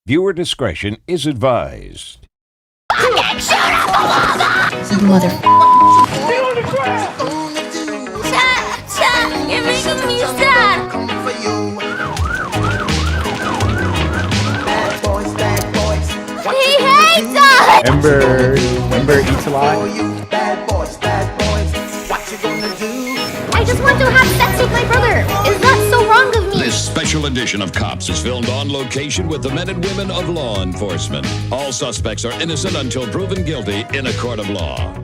Viewer discretion is advised. Fucking shoot up the lava! Single mother. Stay on the ground! Chat, you're making me sad! Bad boys. He hates us! Ember eats a lot. Bad boys. What you gonna do? I just want to have sex with my brother! Is that so wrong of me? This special edition of Cops is filmed on location with the men and women of law enforcement. All suspects are innocent until proven guilty in a court of law.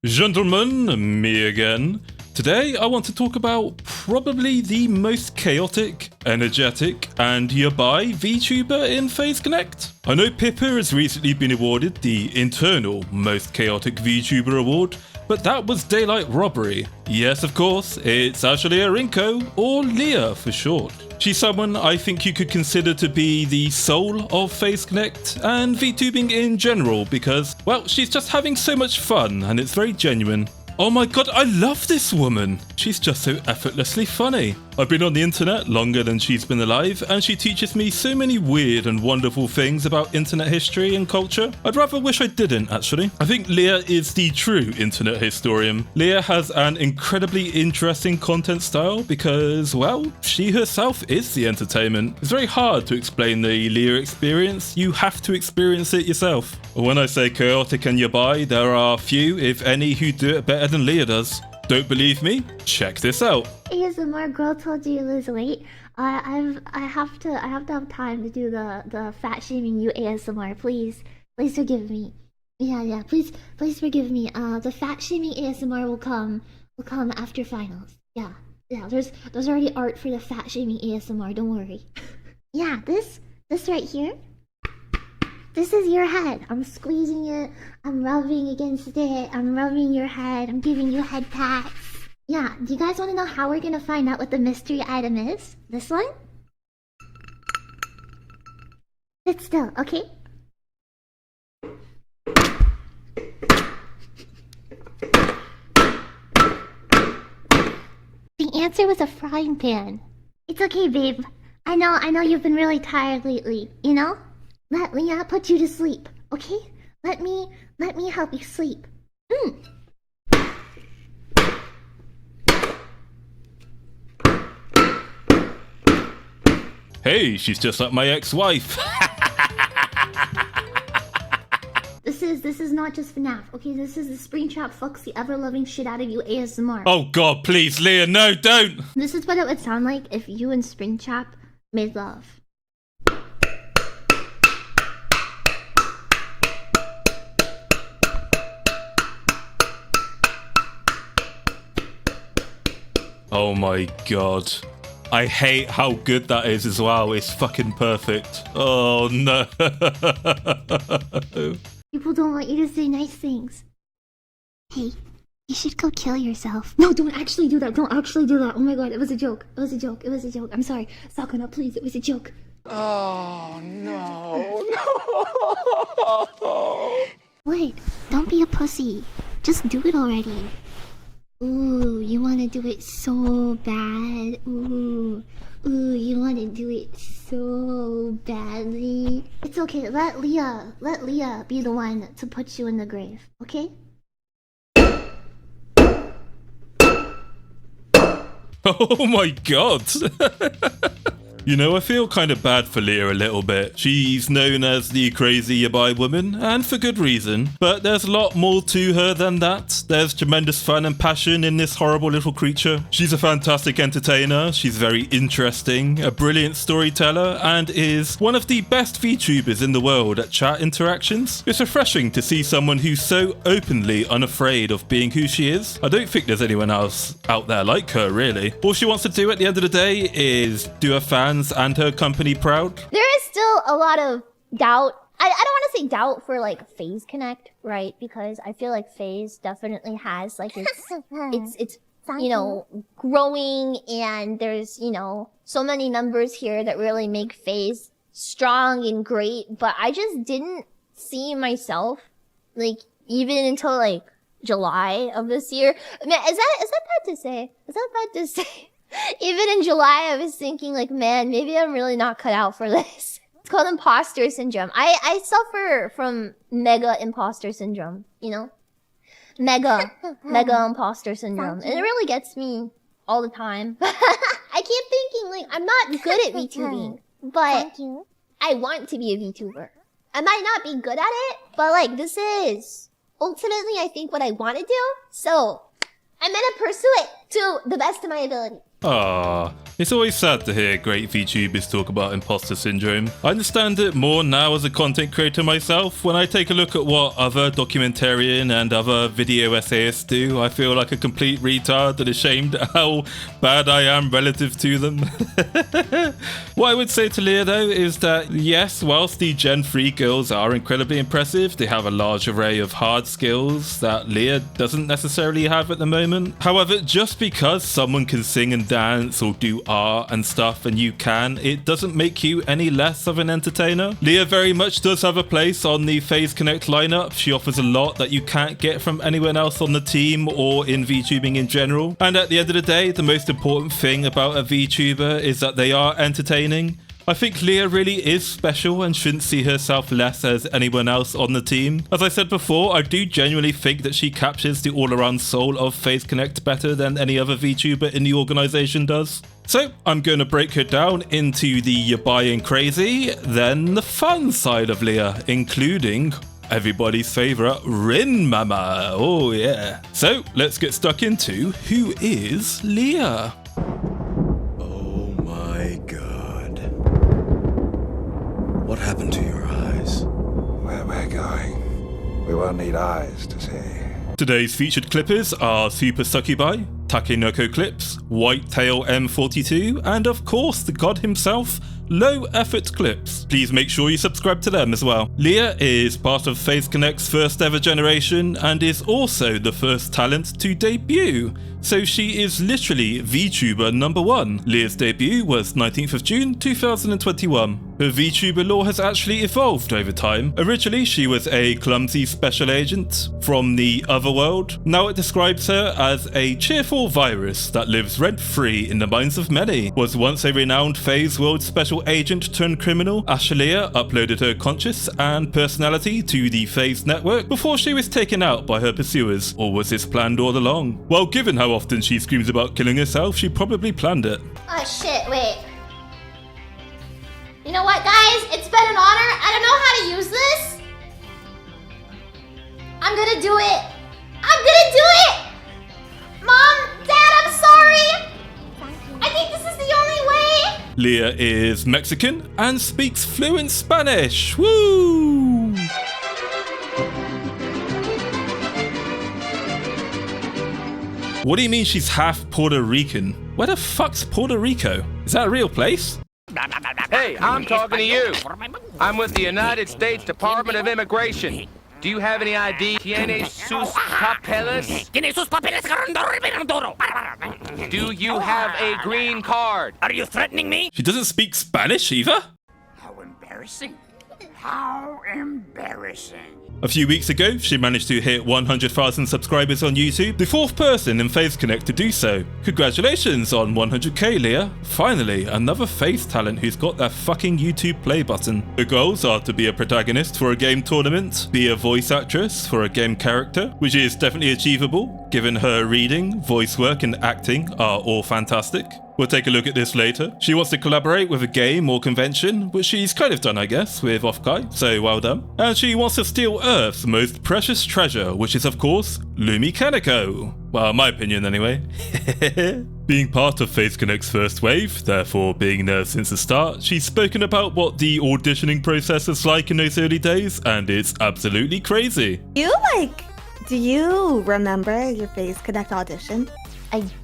Gentlemen, me again. Today I want to talk about probably the most chaotic, energetic, and Yabai VTuber in FaZe Connect. I know Pippa has recently been awarded the internal most chaotic VTuber award, but that was daylight robbery. Yes, of course, it's Ashelia Rinkou, or Leah for short. She's someone I think you could consider to be the soul of FaZe Connect and VTubing in general because, well, she's just having so much fun and it's very genuine. Oh my god, I love this woman! She's just so effortlessly funny. I've been on the internet longer than she's been alive, and she teaches me so many weird and wonderful things about internet history and culture. I'd rather wish I didn't, actually. I think Leah is the true internet historian. Leah has an incredibly interesting content style because, well, she herself is the entertainment. It's very hard to explain the Leah experience. You have to experience it yourself. When I say chaotic and yabai, there are few, if any, who do it better than Leah does. Don't believe me? Check this out. ASMR girl told you to lose weight. I have to have time to do the fat shaming you ASMR. Please forgive me. Yeah. Please forgive me. The fat shaming ASMR will come after finals. Yeah. There's already art for the fat shaming ASMR. Don't worry. Yeah, this right here. This is your head. I'm squeezing it. I'm rubbing against it. I'm rubbing your head. I'm giving you head pats. Yeah, do you guys want to know how we're gonna find out what the mystery item is? This one? Sit still, okay? The answer was a frying pan. It's okay, babe. I know you've been really tired lately, you know? Let Leah put you to sleep, okay? Let me help you sleep. Hey, she's just like my ex-wife. This is not just FNAF, okay? This is the Springtrap fucks the ever-loving shit out of you ASMR. Oh god, please, Leah, no, don't! This is what it would sound like if you and Springtrap made love. Oh my god. I hate how good that is as well. It's fucking perfect. Oh no. People don't want you to say nice things. Hey, you should go kill yourself. No, don't actually do that. Don't actually do that. Oh my god, it was a joke. It was a joke. I'm sorry. Sakuna, please, it was a joke. Oh no. Wait, don't be a pussy. Just do it already. Ooh, you want to do it so bad. Ooh, you want to do it so badly. It's okay. Let Leah be the one to put you in the grave. Okay? Oh my god. You know, I feel kind of bad for Leah a little bit. She's known as the crazy yabai woman, and for good reason. But there's a lot more to her than that. There's tremendous fun and passion in this horrible little creature. She's a fantastic entertainer, she's very interesting, a brilliant storyteller, and is one of the best VTubers in the world at chat interactions. It's refreshing to see someone who's so openly unafraid of being who she is. I don't think there's anyone else out there like her, really. All she wants to do at the end of the day is do her fans and her company proud. There is still a lot of doubt. I don't want to say doubt for like FaZe Connect, right? Because I feel like FaZe definitely has like it's you know, growing, and there's, you know, so many numbers here that really make FaZe strong and great, but I just didn't see myself like even until like July of this year. I mean, is that bad to say? Is that bad to say? Even in July, I was thinking like, man, maybe I'm really not cut out for this. It's called imposter syndrome. I suffer from mega imposter syndrome, you know? Mega imposter syndrome. And it really gets me all the time. I keep thinking, like, I'm not good at VTubing, but I want to be a VTuber. I might not be good at it, but like, this is ultimately, I think, what I want to do. So I'm gonna pursue it to the best of my ability. Ah, it's always sad to hear great VTubers talk about imposter syndrome. I understand it more now as a content creator myself. When I take a look at what other documentarian and other video essayists do, I feel like a complete retard and ashamed at how bad I am relative to them. What I would say to Leah though is that yes, whilst the Gen 3 girls are incredibly impressive, they have a large array of hard skills that Leah doesn't necessarily have at the moment. However, just because someone can sing and dance or do art and stuff and you can, it doesn't make you any less of an entertainer. Leah very much does have a place on the FaZe Connect lineup. She offers a lot that you can't get from anyone else on the team or in VTubing in general. And at the end of the day, the most important thing about a VTuber is that they are entertaining. I think Leah really is special and shouldn't see herself less as anyone else on the team. As I said before, I do genuinely think that she captures the all-around soul of FaZe Connect better than any other VTuber in the organisation does. So I'm going to break her down into the Yabai and crazy, then the fun side of Leah, including everybody's favourite Rinmama. Oh yeah. So let's get stuck into who is Leah. Oh my god. What happened to your eyes? Where we're going, we won't need eyes to see. Today's featured clippers are Super Succubi, Takenoko Clips, Whitetail M42, and of course the god himself, Low Effort Clips. Please make sure you subscribe to them as well. Leah is part of FaZe Connect's first ever generation and is also the first talent to debut. So she is literally VTuber #1. Leah's debut was 19th of June 2021. Her VTuber lore has actually evolved over time. Originally she was a clumsy special agent from the other world. Now it describes her as a cheerful virus that lives rent-free in the minds of many. Was once a renowned FaZe World special agent turned criminal, Ashelia uploaded her conscious and personality to the FaZe network before she was taken out by her pursuers. Or was this planned all along? Well, given how often she screams about killing herself, she probably planned it. Oh shit, wait. You know what, guys? It's been an honor. I don't know how to use this. I'm gonna do it. I'm gonna do it! Mom, Dad, I'm sorry. I think this is the only way. Leah is Mexican and speaks fluent Spanish. Woo! What do you mean she's half Puerto Rican? Where the fuck's Puerto Rico? Is that a real place? Hey, I'm talking to you. I'm with the United States Department of Immigration. Do you have any ID? ¿Tiene sus papeles? Do you have a green card? Are you threatening me? She doesn't speak Spanish either? How embarrassing. How embarrassing. A few weeks ago, she managed to hit 100,000 subscribers on YouTube, the fourth person in FaZe Connect to do so. Congratulations on 100k, Leah. Finally, another FaZe talent who's got that fucking YouTube play button. The goals are to be a protagonist for a game tournament, be a voice actress for a game character, which is definitely achievable, given her reading, voice work and acting are all fantastic. We'll take a look at this later. She wants to collaborate with a game or convention, which she's kind of done, I guess, with Offkai, so well done. And she wants to steal Earth's most precious treasure, which is of course, Lumi Kaneko. Well, my opinion anyway. Being part of FaZe Connect's first wave, therefore being there since the start, she's spoken about what the auditioning process is like in those early days, and it's absolutely crazy. Do you remember your FaZe Connect audition?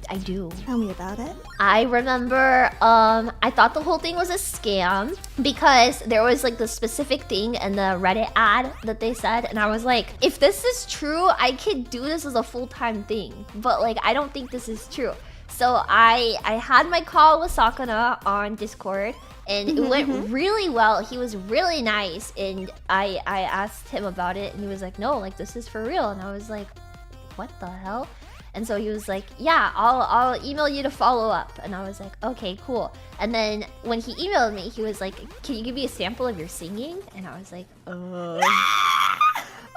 I do. Tell me about it. I remember, I thought the whole thing was a scam because there was like the specific thing in the Reddit ad that they said, and I was like, if this is true, I could do this as a full-time thing, but like, I don't think this is true. So I had my call with Sakana on Discord, and it went really well. He was really nice, and I asked him about it, and he was like, no, like, this is for real. And I was like, what the hell? And so he was like, yeah, I'll email you to follow up. And I was like, okay, cool. And then when he emailed me, he was like, can you give me a sample of your singing? And I was like,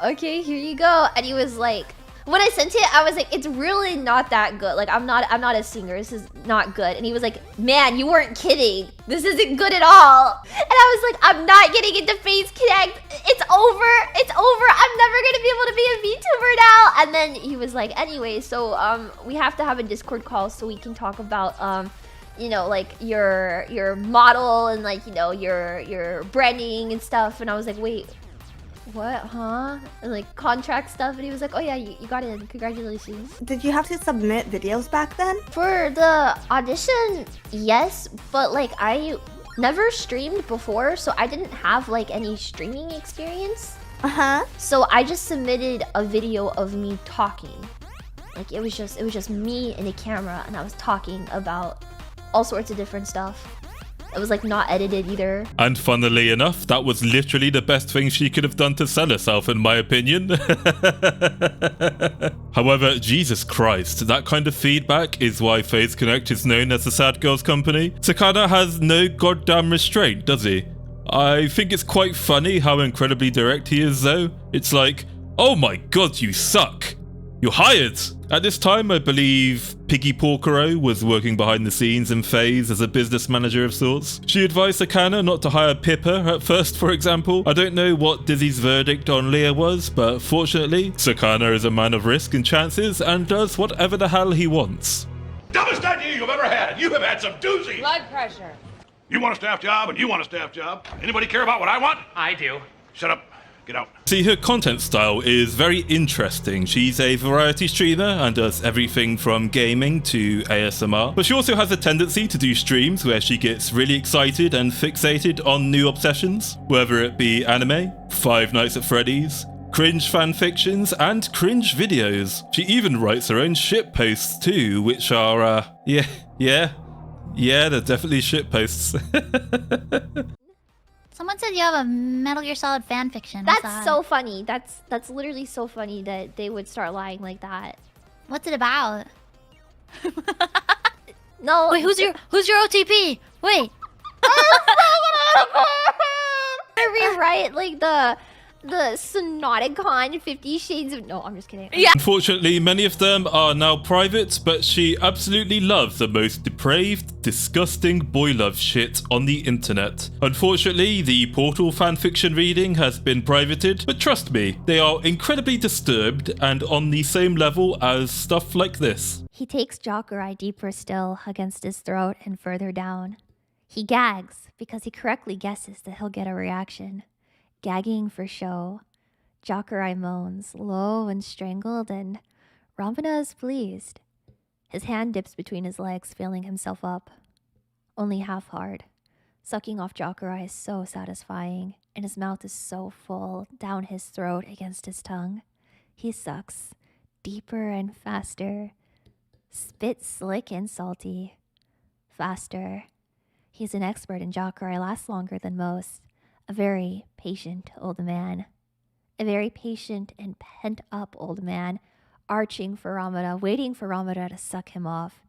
okay, here you go. And he was like, when I sent it, I was like, it's really not that good. Like, I'm not a singer. This is not good. And he was like, man, you weren't kidding. This isn't good at all. And I was like, I'm not getting into Face Connect. It's over. It's over. I'm never going to be able to be a VTuber now. And then he was like, anyway, so we have to have a Discord call so we can talk about, you know, like your model and like, you know, your branding and stuff. And I was like, wait. What? Huh? And like contract stuff, and he was like, oh yeah, you got in. Congratulations. Did you have to submit videos back then? For the audition, yes, but like I never streamed before, so I didn't have like any streaming experience. So I just submitted a video of me talking. Like it was just me and a camera, and I was talking about all sorts of different stuff. It was like not edited either. And funnily enough, that was literally the best thing she could have done to sell herself, in my opinion. However, Jesus Christ, that kind of feedback is why Face Connect is known as the Sad Girls Company. Sakana has no goddamn restraint, does he? I think it's quite funny how incredibly direct he is though. It's like, oh my god, you suck. You're hired! At this time, I believe Piggy Porcaro was working behind the scenes in FaZe as a business manager of sorts. She advised Sakana not to hire Pippa at first, for example. I don't know what Dizzy's verdict on Leah was, but fortunately, Sakana is a man of risk and chances and does whatever the hell he wants. Dumbest idea you've ever had! You have had some doozies! Blood pressure. You want a staff job and you want a staff job. Anybody care about what I want? I do. Shut up. Get out. See, her content style is very interesting. She's a variety streamer and does everything from gaming to ASMR. But she also has a tendency to do streams where she gets really excited and fixated on new obsessions, whether it be anime, Five Nights at Freddy's, cringe fanfictions, and cringe videos. She even writes her own shit posts too, which are, yeah, they're definitely shit posts. Someone said you have a Metal Gear Solid fanfiction. That's so funny. That's literally so funny that they would start lying like that. What's it about? No. Wait, who's your OTP? Wait. I rewrite like the Sonoticon 50 Shades of... No, I'm just kidding. Yeah. Unfortunately, many of them are now private, but she absolutely loves the most depraved, disgusting boy love shit on the internet. Unfortunately, the Portal fanfiction reading has been privated, but trust me, they are incredibly disturbed and on the same level as stuff like this. He takes Jokerai deeper still against his throat and further down. He gags because he correctly guesses that he'll get a reaction. Gagging for show, Jokerai moans, low and strangled, and Ramana is pleased. His hand dips between his legs, feeling himself up. Only half hard. Sucking off Jokerai is so satisfying, and his mouth is so full, down his throat against his tongue. He sucks, deeper and faster. Spit slick and salty. Faster. He's an expert in Jokerai, lasts longer than most. A very patient old man. A very patient and pent-up old man, arching for Ramana, waiting for Ramana to suck him off.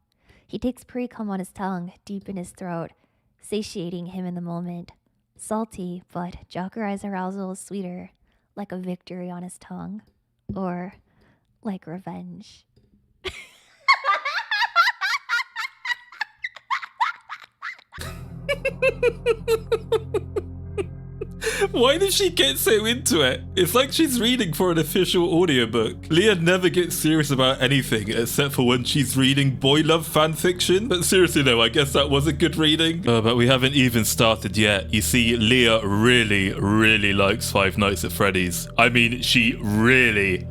He takes pre-cum on his tongue, deep in his throat, satiating him in the moment. Salty, but Jokerai's arousal is sweeter, like a victory on his tongue. Or like revenge. Why does she get so into it? It's like she's reading for an official audiobook. Leah never gets serious about anything except for when she's reading boy love fanfiction. But seriously though, I guess that was a good reading. But we haven't even started yet. You see, Leah really likes Five Nights at Freddy's. I mean, she really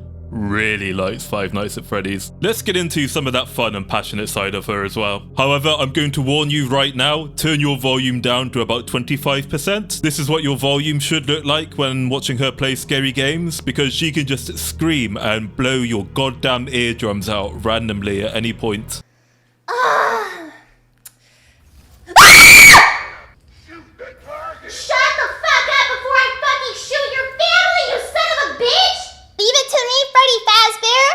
likes Five Nights at Freddy's. Let's get into some of that fun and passionate side of her as well. However, I'm going to warn you right now, turn your volume down to about 25%. This is what your volume should look like when watching her play scary games, because she can just scream and blow your goddamn eardrums out randomly at any point. Shut the fuck up before I fucking shoot your family, you son of a bitch! Leave it to me, Freddy Fazbear!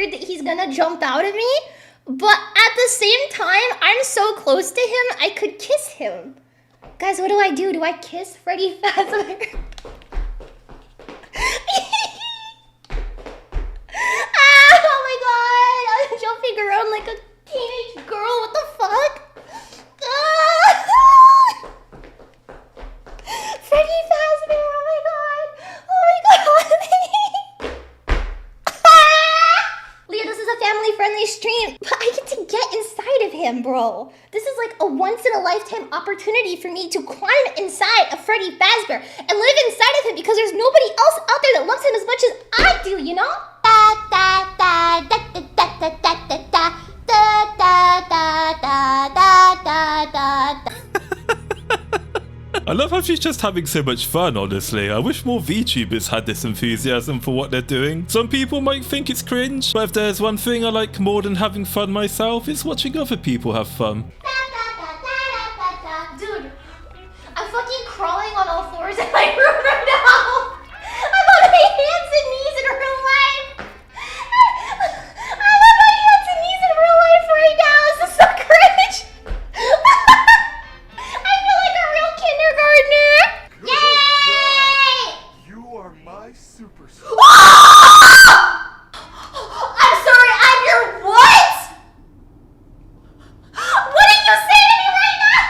scared that he's gonna jump out at me. But at the same time, I'm so close to him, I could kiss him. Guys, what do I do? Do I kiss Freddy Fazbear? Oh my god! I'm jumping around like a teenage girl. What the fuck? Freddy Fazbear! Oh my god! Oh my god! Leo, this is a family-friendly stream, but I get to get inside of him, bro. This is like a once-in-a-lifetime opportunity for me to climb inside of Freddy Fazbear and live inside of him because there's nobody else out there that loves him as much as I do, you know? I love how she's just having so much fun, honestly. I wish more VTubers had this enthusiasm for what they're doing. Some people might think it's cringe, but if there's one thing I like more than having fun myself, it's watching other people have fun. Dude, I'm fucking crawling on all fours in my room right now. I'm on my hands and knees in real life. I'm on my hands and knees in real life right now. Is this so cringe? I feel like a real kindergartner. Yay! You are my superstar. I'm sorry, I'm your what? What did you say to me right now?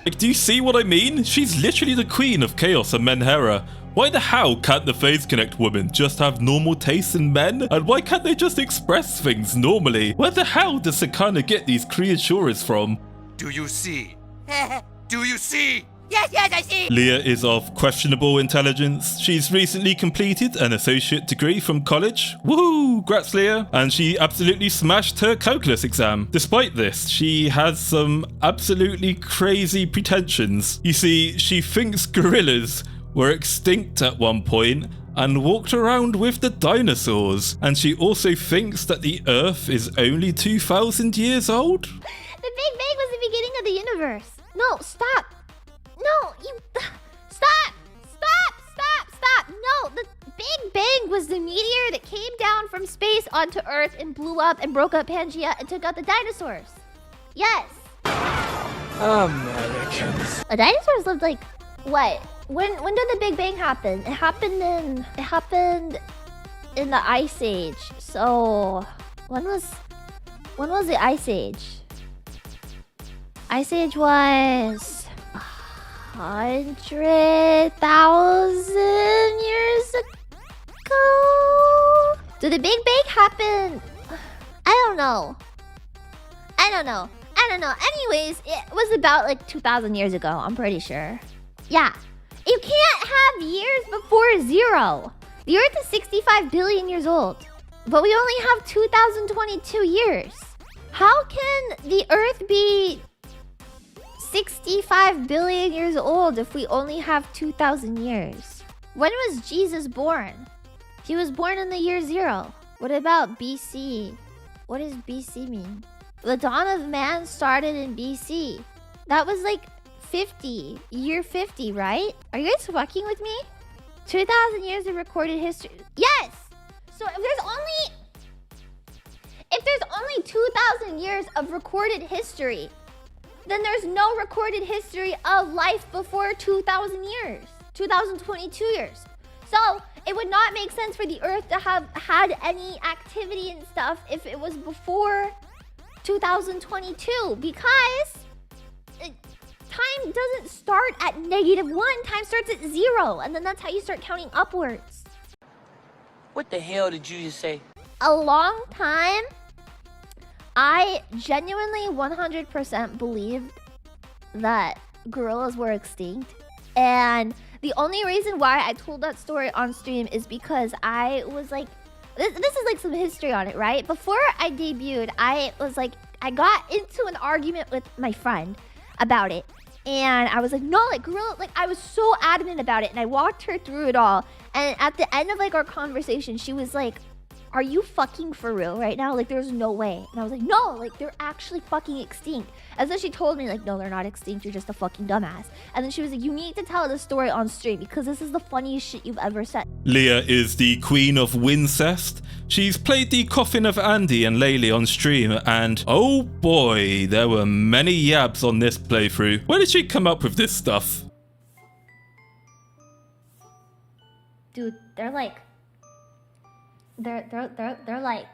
Like, do you see what I mean? She's literally the queen of chaos and Menhera. Why the hell can't the Phase Connect women just have normal tastes in men? And why can't they just express things normally? Where the hell does Sakana get these creatures from? Do you see? Do you see? Yes, I see! Leah is of questionable intelligence. She's recently completed an associate degree from college. Woohoo! Grats, Leah. And she absolutely smashed her calculus exam. Despite this, she has some absolutely crazy pretensions. You see, she thinks gorillas were extinct at one point and walked around with the dinosaurs. And she also thinks that the Earth is only 2,000 years old. The Big Bang was the beginning of the universe. No, stop. No, you... Stop! No, the Big Bang was the meteor that came down from space onto Earth and blew up and broke up Pangea and took out the dinosaurs. Yes. Americans. The dinosaurs lived like... What? When did the Big Bang happen? It happened in the Ice Age. So... When was the Ice Age? Ice Age was... 100,000 years ago? Did the Big Bang happen? I don't know. Anyways, it was about like 2,000 years ago, I'm pretty sure. Yeah. You can't have years before zero. The Earth is 65 billion years old, but we only have 2022 years. How can the Earth be 65 billion years old if we only have 2,000 years? When was Jesus born? He was born in the year 0. What about BC? What does BC mean? The dawn of man started in BC. That was like 50. Year 50, right? Are you guys fucking with me? 2,000 years of recorded history. Yes! So if there's only 2,000 years of recorded history, then there's no recorded history of life before 2,000 years. 2022 years. So it would not make sense for the Earth to have had any activity and stuff if it was before 2022, because time doesn't start at -1. Time starts at 0, and then that's how you start counting upwards. What the hell did you just say? A long time, I genuinely 100% believed that gorillas were extinct. And the only reason why I told that story on stream is because I was like, this is like some history on it, right? Before I debuted, I got into an argument with my friend about it. And I was like, no, like gorilla, like I was so adamant about it. And I walked her through it all. And at the end of like our conversation, she was like, are you fucking for real right now? Like, there's no way. And I was like, no, like, they're actually fucking extinct. And then she told me, like, no, they're not extinct. You're just a fucking dumbass. And then she was like, you need to tell the story on stream because this is the funniest shit you've ever said. Leah is the queen of Wincest. She's played the coffin of Andy and Laylee on stream, and oh boy, there were many yabs on this playthrough. Where did she come up with this stuff? Dude, they're like... They're like...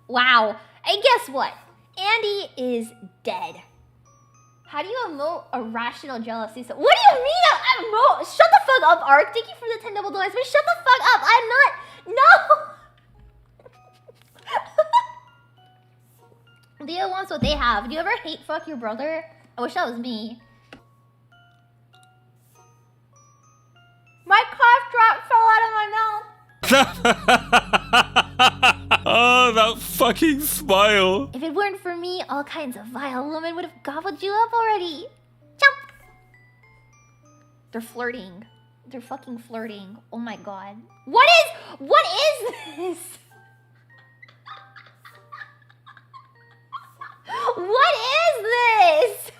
Wow. And guess what? Andy is dead. How do you emote irrational jealousy? So what do you mean emote? Shut the fuck up, Ark. Thank you for the 10 double dollars. But shut the fuck up. I'm not... No! Leo wants what they have. Do you ever hate fuck your brother? I wish that was me. My cough drop fell out of my mouth. Oh, that fucking smile. If it weren't for me, all kinds of vile women would have gobbled you up already. Jump! They're flirting. They're fucking flirting. Oh my god. What is this? What is this?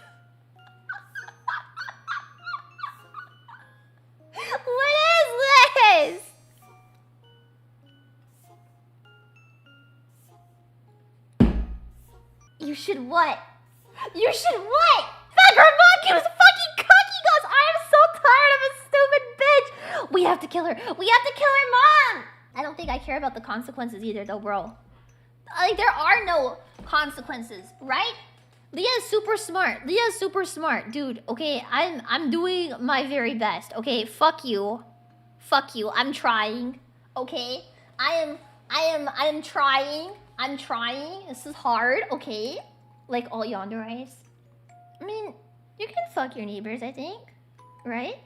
What is this? You should what? You should what? Fucker monkey was fucking cookie goes. I am so tired of a stupid bitch. We have to kill her. We have to kill her mom. I don't think I care about the consequences either though, bro. Like, there are no consequences, right? Leah's super smart. Leah's super smart, dude. Okay, I'm doing my very best. Okay, fuck you. Fuck you. I'm trying. Okay? I am trying. I'm trying. This is hard, okay? Like all yonder eyes. I mean, you can fuck your neighbors, I think. Right?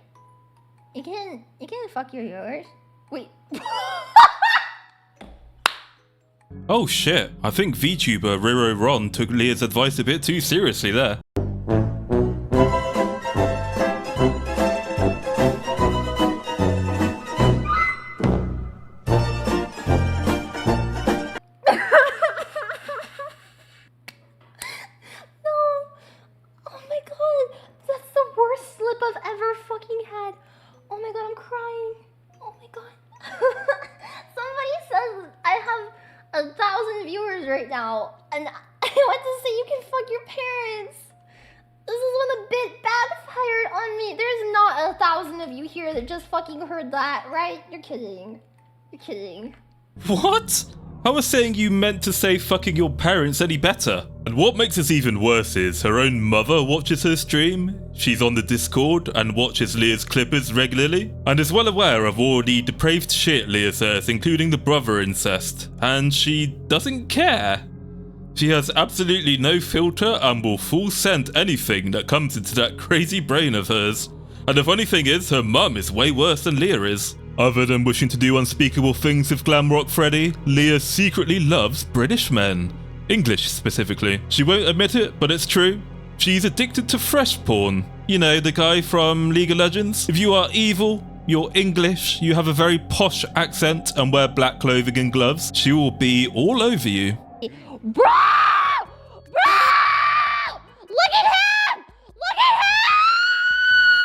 You can fuck yours. Wait. Oh shit, I think Vtuber Riro Ron took Leah's advice a bit too seriously there. Heard that, right? You're kidding. You're kidding. What? I was saying you meant to say fucking your parents any better. And what makes this even worse is her own mother watches her stream. She's on the Discord and watches Leah's clippers regularly. And is well aware of all the depraved shit Leah says, including the brother incest. And she doesn't care. She has absolutely no filter and will full send anything that comes into that crazy brain of hers. And the funny thing is, her mum is way worse than Leah is. Other than wishing to do unspeakable things with Glamrock Freddy, Leah secretly loves British men. English specifically. She won't admit it, but it's true. She's addicted to Thresh porn. You know, the guy from League of Legends. If you are evil, you're English, you have a very posh accent and wear black clothing and gloves, she will be all over you. Bro! Bro! Look at him! Look at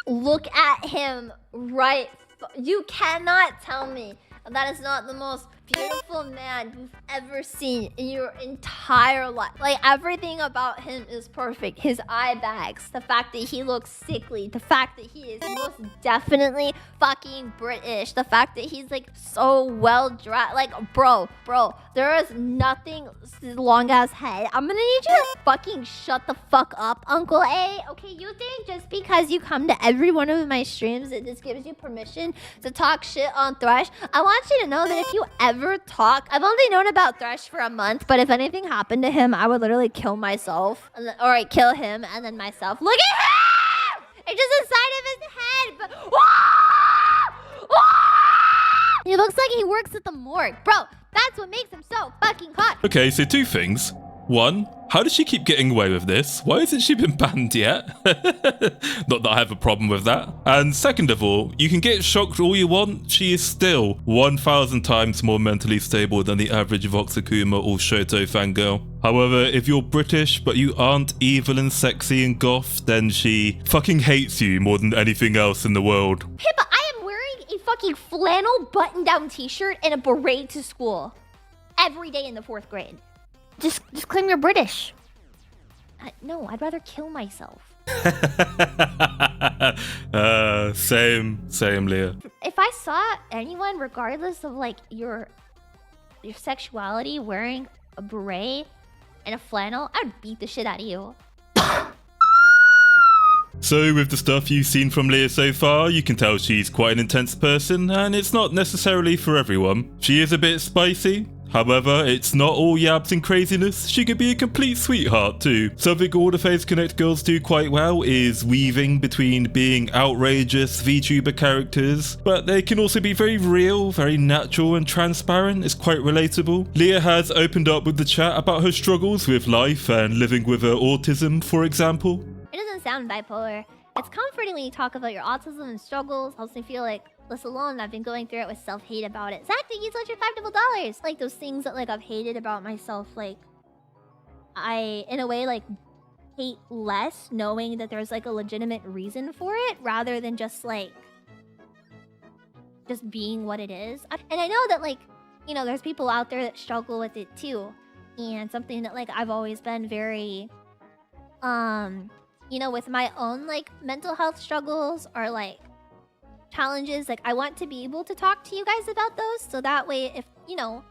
him! Look at him right. You cannot tell me that is not the most beautiful man you've ever seen in your entire life. Like, everything about him is perfect. His eye bags, the fact that he looks sickly, the fact that he is most definitely fucking British, the fact that he's like so well dressed. Like, bro, there is nothing long ass head. I'm gonna need you to fucking shut the fuck up, Uncle A. Okay, you think just because you come to every one of my streams that this gives you permission to talk shit on Thresh? I want you to know that if you ever talk, I've only known about Thresh for a month, but if anything happened to him, I would literally kill myself, or I'd kill him and then myself. Look at him! It's just the side of his head, but he looks like he works at the morgue, bro. That's what makes him so fucking hot. Okay, so two things. One, How does she keep getting away with this? Why hasn't she been banned yet? Not that I have a problem with that. And second of all, you can get shocked all you want, she is still 1,000 times more mentally stable than the average Voxakuma or Shoto fangirl. However, if you're British but you aren't evil and sexy and goth, then she fucking hates you more than anything else in the world. Pippa, I am wearing a fucking flannel button-down t-shirt and a beret to school every day in the 4th grade. Just claim you're British. No, I'd rather kill myself. Same, Leah. If I saw anyone, regardless of like your sexuality, wearing a beret and a flannel, I'd beat the shit out of you. So with the stuff you've seen from Leah so far, you can tell she's quite an intense person, and it's not necessarily for everyone. She is a bit spicy. However, it's not all yabs and craziness. She can be a complete sweetheart too. Something all the Phase Connect girls do quite well is weaving between being outrageous VTuber characters, but they can also be very real, very natural and transparent. It's quite relatable. Leah has opened up with the chat about her struggles with life and living with her autism, for example. It doesn't sound bipolar. It's comforting when you talk about your autism and struggles. Helps me feel like less alone. I've been going through it with self-hate about it. Zach, thank you so much for $5. Like those things that like I've hated about myself, like I in a way like hate less, knowing that there's like a legitimate reason for it rather than just like just being what it is. And I know that like, you know, there's people out there that struggle with it too. And something that like I've always been very you know, with my own like mental health struggles or like challenges, like I want to be able to talk to you guys about those, so that way if, you know,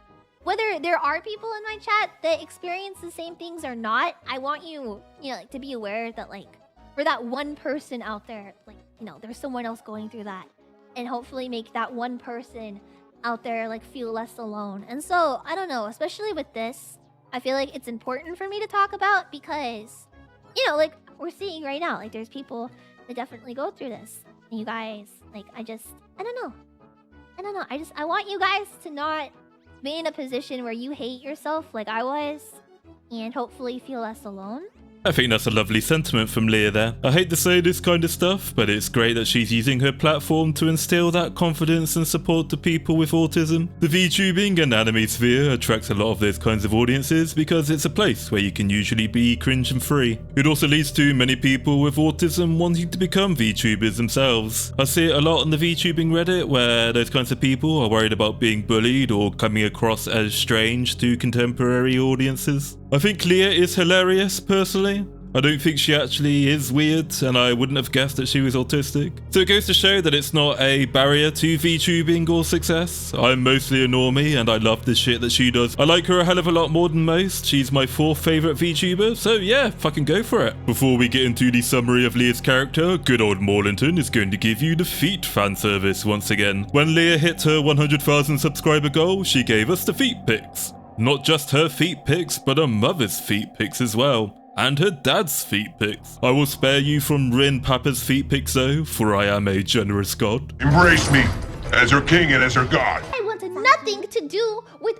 whether there are people in my chat that experience the same things or not, I want you, you know, like to be aware that like for that one person out there, like, you know, there's someone else going through that, and hopefully make that one person out there like feel less alone. And so I don't know, especially with this, I feel like it's important for me to talk about because, you know, like we're seeing right now, like there's people that definitely go through this. And you guys, like, I don't know. I want you guys to not be in a position where you hate yourself like I was, and hopefully feel less alone. I think that's a lovely sentiment from Leah there. I hate to say this kind of stuff, but it's great that she's using her platform to instill that confidence and support to people with autism. The VTubing and anime sphere attracts a lot of those kinds of audiences because it's a place where you can usually be cringe and free. It also leads to many people with autism wanting to become VTubers themselves. I see it a lot on the VTubing Reddit where those kinds of people are worried about being bullied or coming across as strange to contemporary audiences. I think Leah is hilarious, personally. I don't think she actually is weird, and I wouldn't have guessed that she was autistic. So it goes to show that it's not a barrier to VTubing or success. I'm mostly a normie, and I love the shit that she does. I like her a hell of a lot more than most. She's my 4th favourite VTuber, so yeah, fucking go for it. Before we get into the summary of Leah's character, good old Morlington is going to give you the feet fan service once again. When Leah hit her 100,000 subscriber goal, she gave us the feet pics. Not just her feet pics, but her mother's feet pics as well. And her dad's feet pics. I will spare you from Rinpapa's feet pics though, for I am a generous god. Embrace me as her king and as her god. I want nothing to do with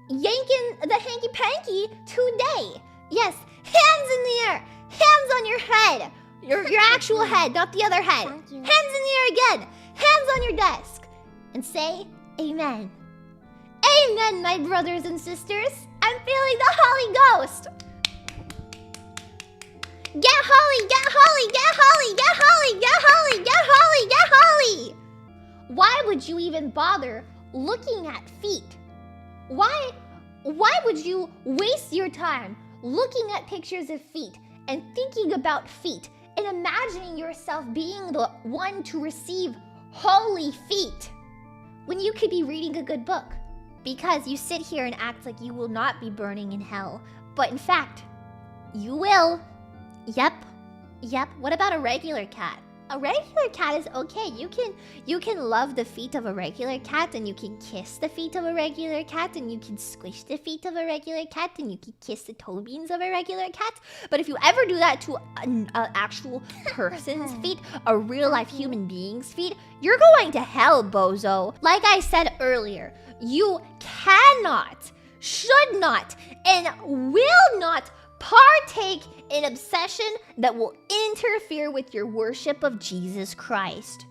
yanking the hanky-panky today. Yes, hands in the air. Hands on your head. Your actual head, not the other head. Hands in the air again. Hands on your desk. And say amen. Amen, my brothers and sisters. I'm feeling the Holy Ghost. Get Holly, get Holly, get Holly, get Holly, get Holly, get Holly, get Holly. Why would you even bother looking at feet? Why would you waste your time looking at pictures of feet and thinking about feet and imagining yourself being the one to receive holy feet when you could be reading a good book? Because you sit here and act like you will not be burning in hell, but in fact, you will. Yep. What about a regular cat? A regular cat is okay. You can love the feet of a regular cat, and you can kiss the feet of a regular cat, and you can squish the feet of a regular cat, and you can kiss the toe beans of a regular cat. But if you ever do that to an actual person's feet, a real life human being's feet, you're going to hell, bozo. Like I said earlier, you cannot, should not, and will not partake in obsession that will interfere with your worship of Jesus Christ.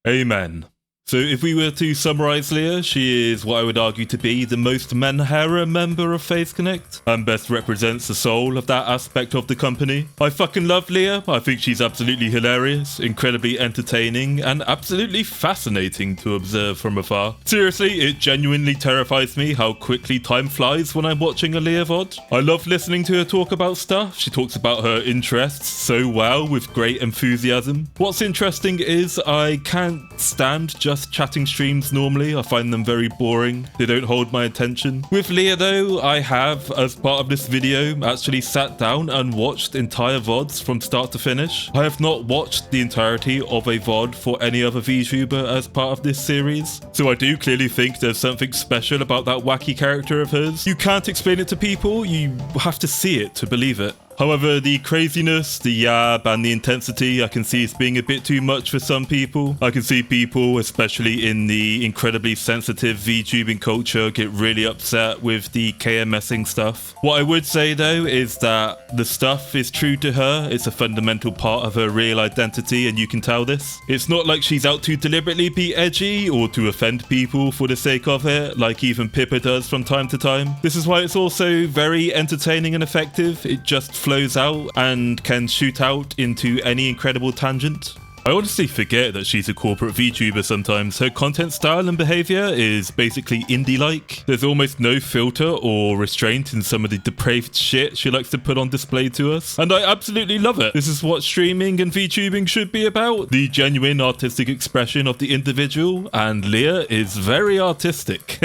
Amen. So if we were to summarize Leah, she is what I would argue to be the most Menhera member of FaZe Connect, and best represents the soul of that aspect of the company. I fucking love Leah. I think she's absolutely hilarious, incredibly entertaining, and absolutely fascinating to observe from afar. Seriously, it genuinely terrifies me how quickly time flies when I'm watching a Leah VOD. I love listening to her talk about stuff. She talks about her interests so well with great enthusiasm. What's interesting is I can't stand just chatting streams normally. I find them very boring. They don't hold my attention. With Leah though, I have, as part of this video, actually sat down and watched entire VODs from start to finish. I have not watched the entirety of a VOD for any other VTuber as part of this series. So I do clearly think there's something special about that wacky character of hers. You can't explain it to people, you have to see it to believe it. However, the craziness, the yab, and the intensity I can see is being a bit too much for some people. I can see people, especially in the incredibly sensitive VTubing culture, get really upset with the KMSing stuff. What I would say though is that the stuff is true to her. It's a fundamental part of her real identity, and you can tell this. It's not like she's out to deliberately be edgy or to offend people for the sake of it, like even Pippa does from time to time. This is why it's also very entertaining and effective. It just flows out and can shoot out into any incredible tangent. I honestly forget that she's a corporate VTuber sometimes. Her content style and behavior is basically indie-like. There's almost no filter or restraint in some of the depraved shit she likes to put on display to us, and I absolutely love it. This is what streaming and VTubing should be about, the genuine artistic expression of the individual, and Leah is very artistic.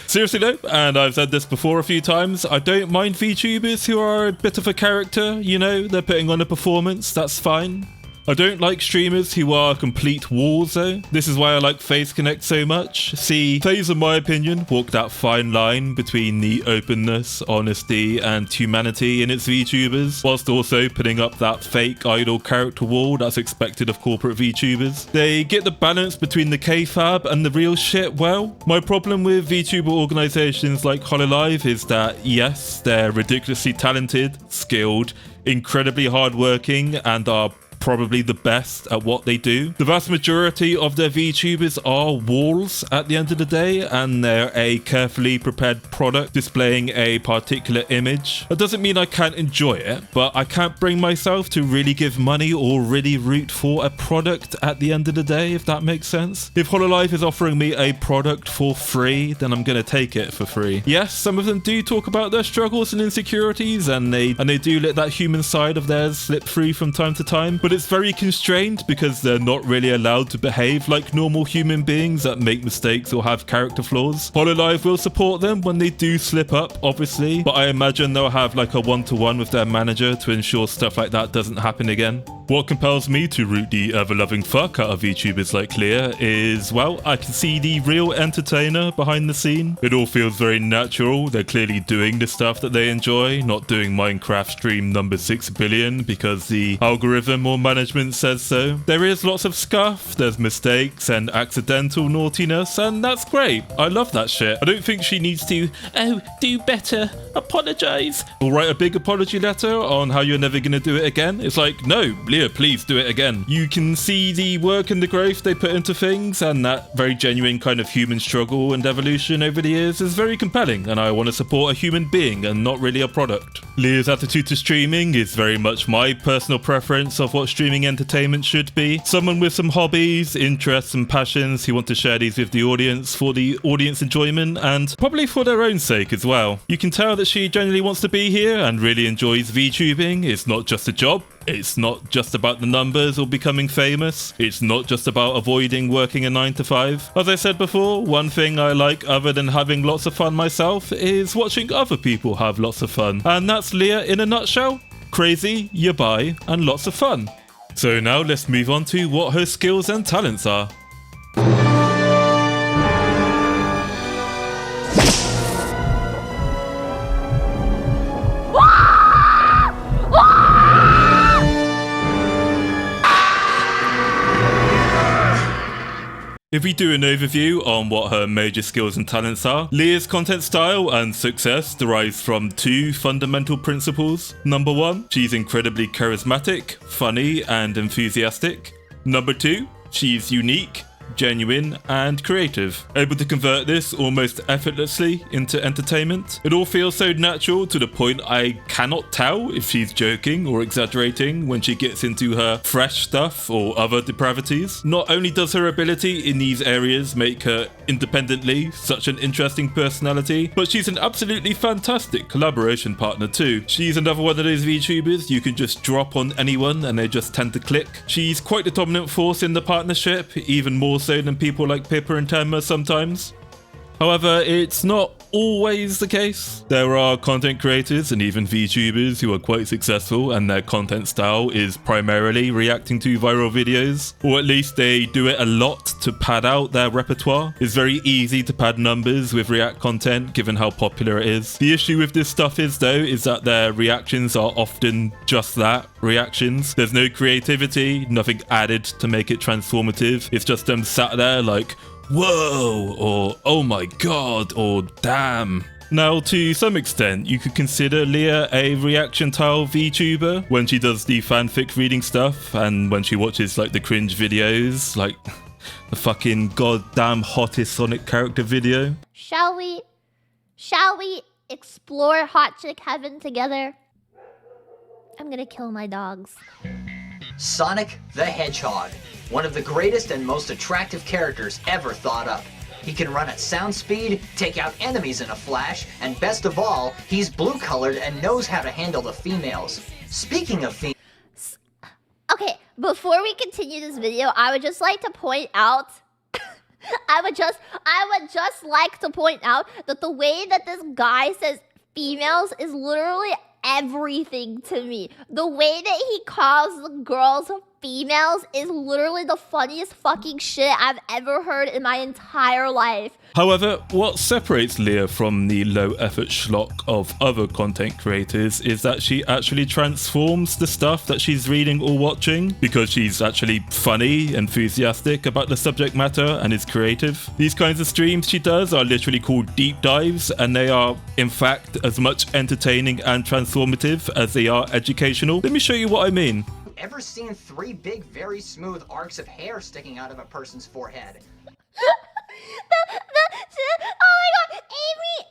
Seriously though, and I've said this before a few times, I don't mind VTubers who are a bit of a character, you know, they're putting on a performance, that's fine. I don't like streamers who are complete walls though. This is why I like FaZe Connect so much. See, FaZe, in my opinion, walk that fine line between the openness, honesty, and humanity in its VTubers, whilst also putting up that fake idol character wall that's expected of corporate VTubers. They get the balance between the kayfabe and the real shit well. My problem with VTuber organizations like Hololive is that, yes, they're ridiculously talented, skilled, incredibly hardworking, and are probably the best at what they do. The vast majority of their VTubers are walls at the end of the day, and they're a carefully prepared product displaying a particular image. That doesn't mean I can't enjoy it, but I can't bring myself to really give money or really root for a product at the end of the day, if that makes sense. If Hololive is offering me a product for free, then I'm gonna take it for free. Yes, some of them do talk about their struggles and insecurities, and they do let that human side of theirs slip through from time to time, but it's very constrained because they're not really allowed to behave like normal human beings that make mistakes or have character flaws. Hololive will support them when they do slip up, obviously, but I imagine they'll have like a one-to-one with their manager to ensure stuff like that doesn't happen again. What compels me to root the ever-loving fuck out of VTubers like Leah is, well, I can see the real entertainer behind the scene. It all feels very natural. They're clearly doing the stuff that they enjoy, not doing Minecraft stream number 6 billion because the algorithm or management says so. There is lots of scuff, there's mistakes and accidental naughtiness, and that's great. I love that shit. I don't think she needs to, do better, apologize, or write a big apology letter on how you're never gonna do it again. It's like, no, Leah, please do it again. You can see the work and the growth they put into things, and that very genuine kind of human struggle and evolution over the years is very compelling, and I want to support a human being and not really a product. Leah's attitude to streaming is very much my personal preference of what streaming entertainment should be. Someone with some hobbies, interests, and passions who want to share these with the audience for the audience enjoyment and probably for their own sake as well. You can tell that she genuinely wants to be here and really enjoys VTubing. It's not just a job. It's not just about the numbers or becoming famous. It's not just about avoiding working a 9 to 5. As I said before, one thing I like other than having lots of fun myself is watching other people have lots of fun. And that's Leah in a nutshell. Crazy, yabai, and lots of fun. So now let's move on to what her skills and talents are. If we do an overview on what her major skills and talents are, Leah's content style and success derives from two fundamental principles. Number one, she's incredibly charismatic, funny, and enthusiastic. Number two, she's unique, genuine, and creative, able to convert this almost effortlessly into entertainment. It all feels so natural to the point I cannot tell if she's joking or exaggerating when she gets into her Thresh stuff or other depravities. Not only does her ability in these areas make her independently such an interesting personality, but she's an absolutely fantastic collaboration partner too. She's another one of those VTubers you can just drop on anyone and they just tend to click. She's quite the dominant force in the partnership, even more so than people like Pippa and Tenma sometimes. However, it's not always the case. There are content creators and even VTubers who are quite successful and their content style is primarily reacting to viral videos, or at least they do it a lot to pad out their repertoire. It's very easy to pad numbers with React content given how popular it is. The issue with this stuff is that their reactions are often just that, reactions. There's no creativity, nothing added to make it transformative. It's just them sat there like, whoa, or oh my god, or damn. Now, to some extent, you could consider Leah a reaction-style VTuber when she does the fanfic reading stuff and when she watches like the cringe videos, like the fucking goddamn hottest Sonic character video. Shall we explore hot chick heaven together? I'm gonna kill my dogs. Sonic the Hedgehog, one of the greatest and most attractive characters ever thought up. He can run at sound speed, take out enemies in a flash, and best of all, he's blue-colored and knows how to handle the females. Speaking of females... Okay, before we continue this video, I would just like to point out... I would just like to point out that the way that this guy says females is literally everything to me. The way that he calls the girls females is literally the funniest fucking shit I've ever heard in my entire life. However, what separates Leah from the low-effort schlock of other content creators is that she actually transforms the stuff that she's reading or watching because she's actually funny, enthusiastic about the subject matter, and is creative. These kinds of streams she does are literally called deep dives, and they are, in fact, as much entertaining and transformative as they are educational. Let me show you what I mean. Ever seen 3 big, very smooth arcs of hair sticking out of a person's forehead? Oh my god,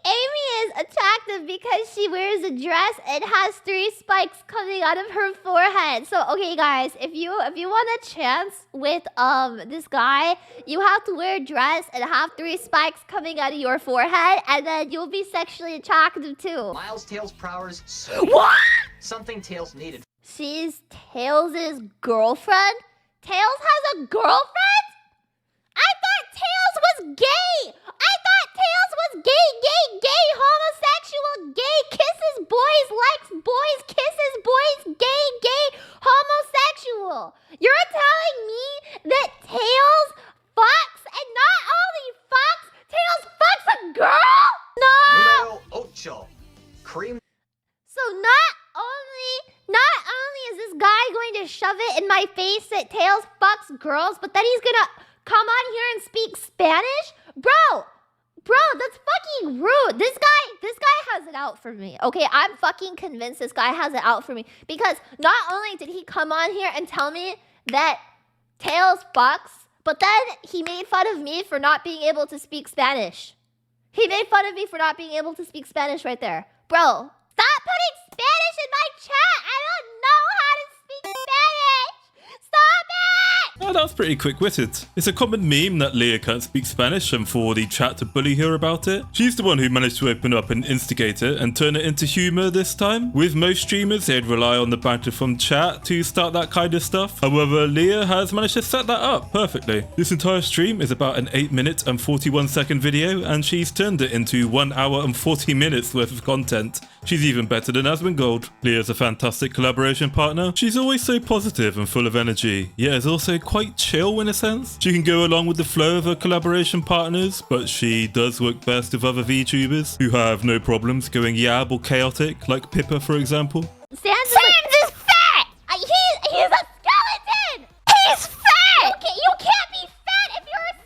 Amy is attractive because she wears a dress and has 3 spikes coming out of her forehead. So okay guys, if you want a chance with this guy, you have to wear a dress and have 3 spikes coming out of your forehead, and then you'll be sexually attractive too. Miles Tails' powers. So what? Something Tails needed. She's Tails' girlfriend? Tails has a girlfriend? I thought Tails was gay! I thought Tails was gay, homosexual, gay, kisses boys, likes boys, kisses boys, gay, homosexual. You're telling me that Tails fucks, and not only fucks, Tails fucks a girl? No! Numero 8. Cream. So not only is this guy going to shove it in my face that Tails fucks girls, but then he's gonna come on here and speak Spanish? Bro, that's fucking rude. This guy has it out for me. Okay, I'm fucking convinced this guy has it out for me. Because not only did he come on here and tell me that Tails fucks, but then he made fun of me for not being able to speak Spanish. He made fun of me for not being able to speak Spanish right there. Bro, stop putting Spanish in my chat. I don't know how to speak Spanish. Stop it! Oh, that's pretty quick-witted. It's a common meme that Leah can't speak Spanish and for the chat to bully her about it. She's the one who managed to open up and instigate it and turn it into humor this time. With most streamers, they'd rely on the banter from chat to start that kind of stuff. However, Leah has managed to set that up perfectly. This entire stream is about an 8-minute and 41-second video, and she's turned it into 1 hour and 40 minutes worth of content. She's even better than Asmongold. Leah's a fantastic collaboration partner. She's always so positive and full of energy, yet is also quite chill in a sense. She can go along with the flow of her collaboration partners, but she does work best with other VTubers who have no problems going yab or chaotic, like Pippa for example. Sans is fat! He's a skeleton! He's fat! You can't be fat if you're a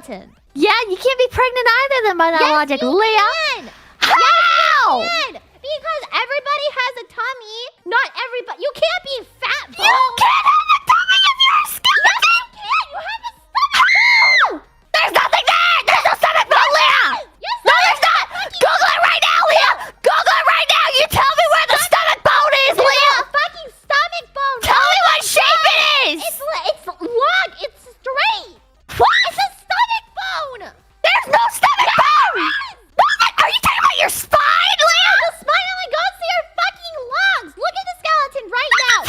skeleton. Yeah, you can't be pregnant either then by that logic, you Leah. Can. How? Yes, you can. Because everybody has a tummy. Not everybody. You can't be fat. Bone. You can't have a tummy if you're a skeleton. Yes, you can. You have a stomach bone. There's nothing there. There's no stomach bone, Leah. Yes, no, there's not. Google it right now, Leah. Google it right now. You tell me where the stomach bone is, Leah. A fucking stomach bone. Tell me what shape it is. It's long. It's straight. What? It's a stomach bone. There's no stomach bone. Are you talking about your spine, Leah? The spine only goes to your fucking lungs. Look at the skeleton right now.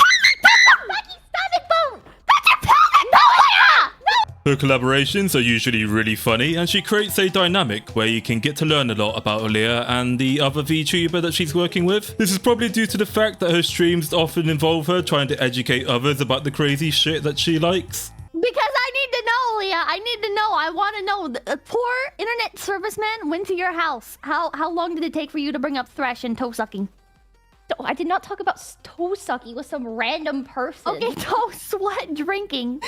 That's a fucking stomach bone. That's your pelvic bone, Leah. No. Her collaborations are usually really funny, and she creates a dynamic where you can get to learn a lot about Leah and the other VTuber that she's working with. This is probably due to the fact that her streams often involve her trying to educate others about the crazy shit that she likes. Because I need to know, Leah. I need to know. I want to know. The poor internet serviceman went to your house. How long did it take for you to bring up Thresh and toe sucking? Oh, I did not talk about toe sucking with some random person. Okay, toe sweat drinking.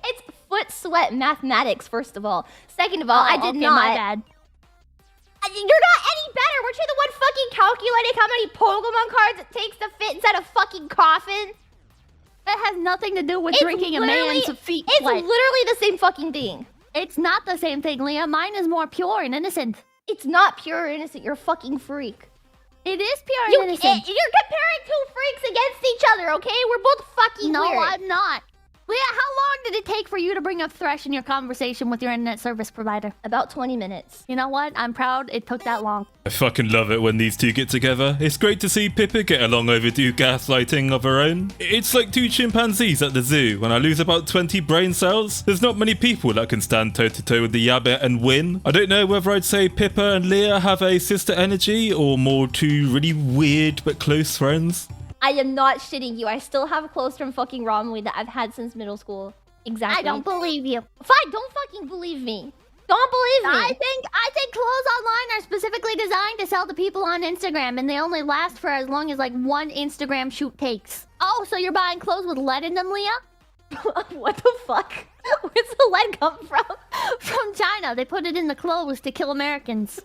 It's foot sweat mathematics, first of all. Second of all, I did not. My bad. You're not any better. Weren't you the one fucking calculating how many Pokemon cards it takes to fit inside a fucking coffin? That has nothing to do with drinking a man's feet. It's literally the same fucking thing. It's not the same thing, Leah. Mine is more pure and innocent. It's not pure or innocent. You're a fucking freak. It is pure and innocent. You're comparing two freaks against each other, okay? We're both fucking weird. No, I'm not. Leah, how long did it take for you to bring up Thresh in your conversation with your internet service provider? About 20 minutes. You know what? I'm proud it took that long. I fucking love it when these two get together. It's great to see Pippa get a long overdue gaslighting of her own. It's like two chimpanzees at the zoo. When I lose about 20 brain cells, there's not many people that can stand toe-to-toe with the Yabai and win. I don't know whether I'd say Pippa and Leah have a sister energy or more two really weird but close friends. I am not shitting you. I still have clothes from fucking Romley that I've had since middle school. Exactly. I don't believe you. Fine, don't fucking believe me. Don't believe me. I think clothes online are specifically designed to sell to people on Instagram, and they only last for as long as like one Instagram shoot takes. Oh, so you're buying clothes with lead in them, Leah? What the fuck? Where's the lead come from? From China. They put it in the clothes to kill Americans.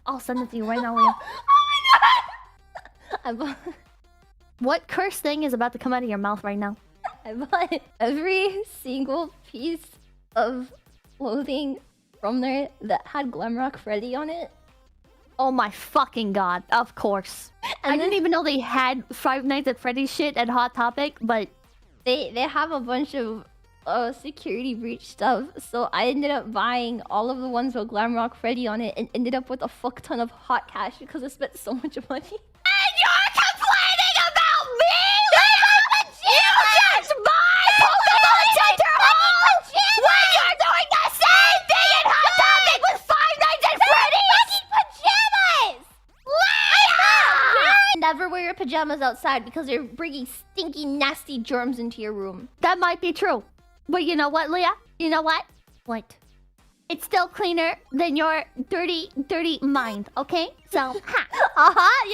I'll send it to you right now, Leah. I bought... What cursed thing is about to come out of your mouth right now? I bought every single piece of clothing from there that had Glamrock Freddy on it. Oh my fucking god, of course. I didn't even know they had Five Nights at Freddy's shit at Hot Topic, but... They have a bunch of security breach stuff, so I ended up buying all of the ones with Glamrock Freddy on it and ended up with a fuck ton of hot cash because I spent so much money. And you're complaining about me? You just buy Pokemon Center Hall when you're doing the same thing in Hot Topic with Five Nights at Freddy's? Fucking pajamas! Leah! Never wear your pajamas outside because they're bringing stinky, nasty germs into your room. That might be true. But you know what, Leah? You know what? What? It's still cleaner than your dirty, dirty mind, okay? So, You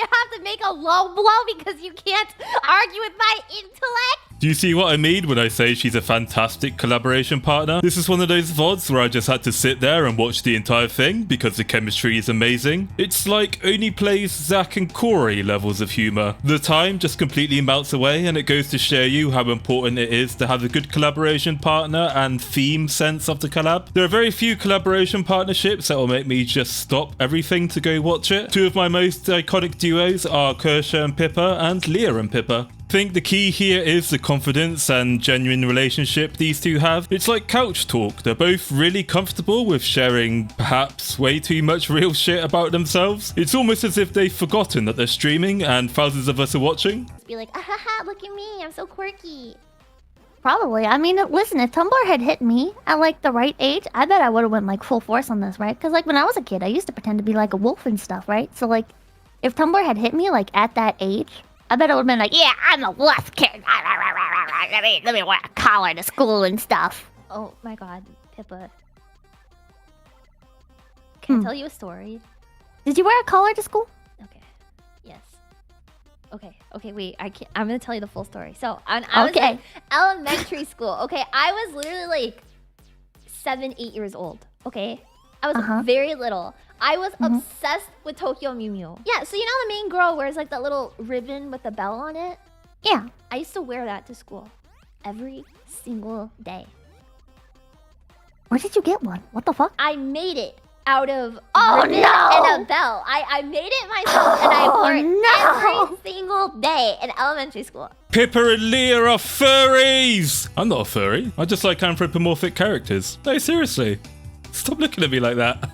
have to make a low blow because you can't argue with my intellect? Do you see what I mean when I say she's a fantastic collaboration partner? This is one of those VODs where I just had to sit there and watch the entire thing because the chemistry is amazing. It's like only plays Zach and Corey levels of humor. The time just completely melts away, and it goes to show you how important it is to have a good collaboration partner and theme sense of the collab. There are very few collaboration partnerships that will make me just stop everything to go watch it. Two of my most iconic duos are Kershaw and Pippa, and Leah and Pippa. I think the key here is the confidence and genuine relationship these two have. It's like couch talk. They're both really comfortable with sharing perhaps way too much real shit about themselves. It's almost as if they've forgotten that they're streaming and thousands of us are watching. Be like, ahaha, look at me, I'm so quirky. probably. I mean, listen, if Tumblr had hit me at like the right age, I bet I would have went like full force on this, right? Because like when I was a kid, I used to pretend to be like a wolf and stuff, right? So like, if Tumblr had hit me like at that age, I bet I would have been like, yeah, I'm a wolf kid. Let me wear a collar to school and stuff. Oh my god, Pippa. Can I tell you a story? Did you wear a collar to school? Okay. Yes. Okay, wait. I'm gonna tell you the full story. So, I was in elementary school. Okay, I was literally like 7, 8 years old. Okay, I was very little. I was obsessed with Tokyo Mew Mew. Yeah, so you know the main girl wears like that little ribbon with the bell on it? Yeah. I used to wear that to school every single day. Where did you get one? What the fuck? I made it out of ribbon and a bell. I made it myself and I wore it every single day in elementary school. Pippa and Leah are furries! I'm not a furry. I just like anthropomorphic characters. No, seriously. Stop looking at me like that.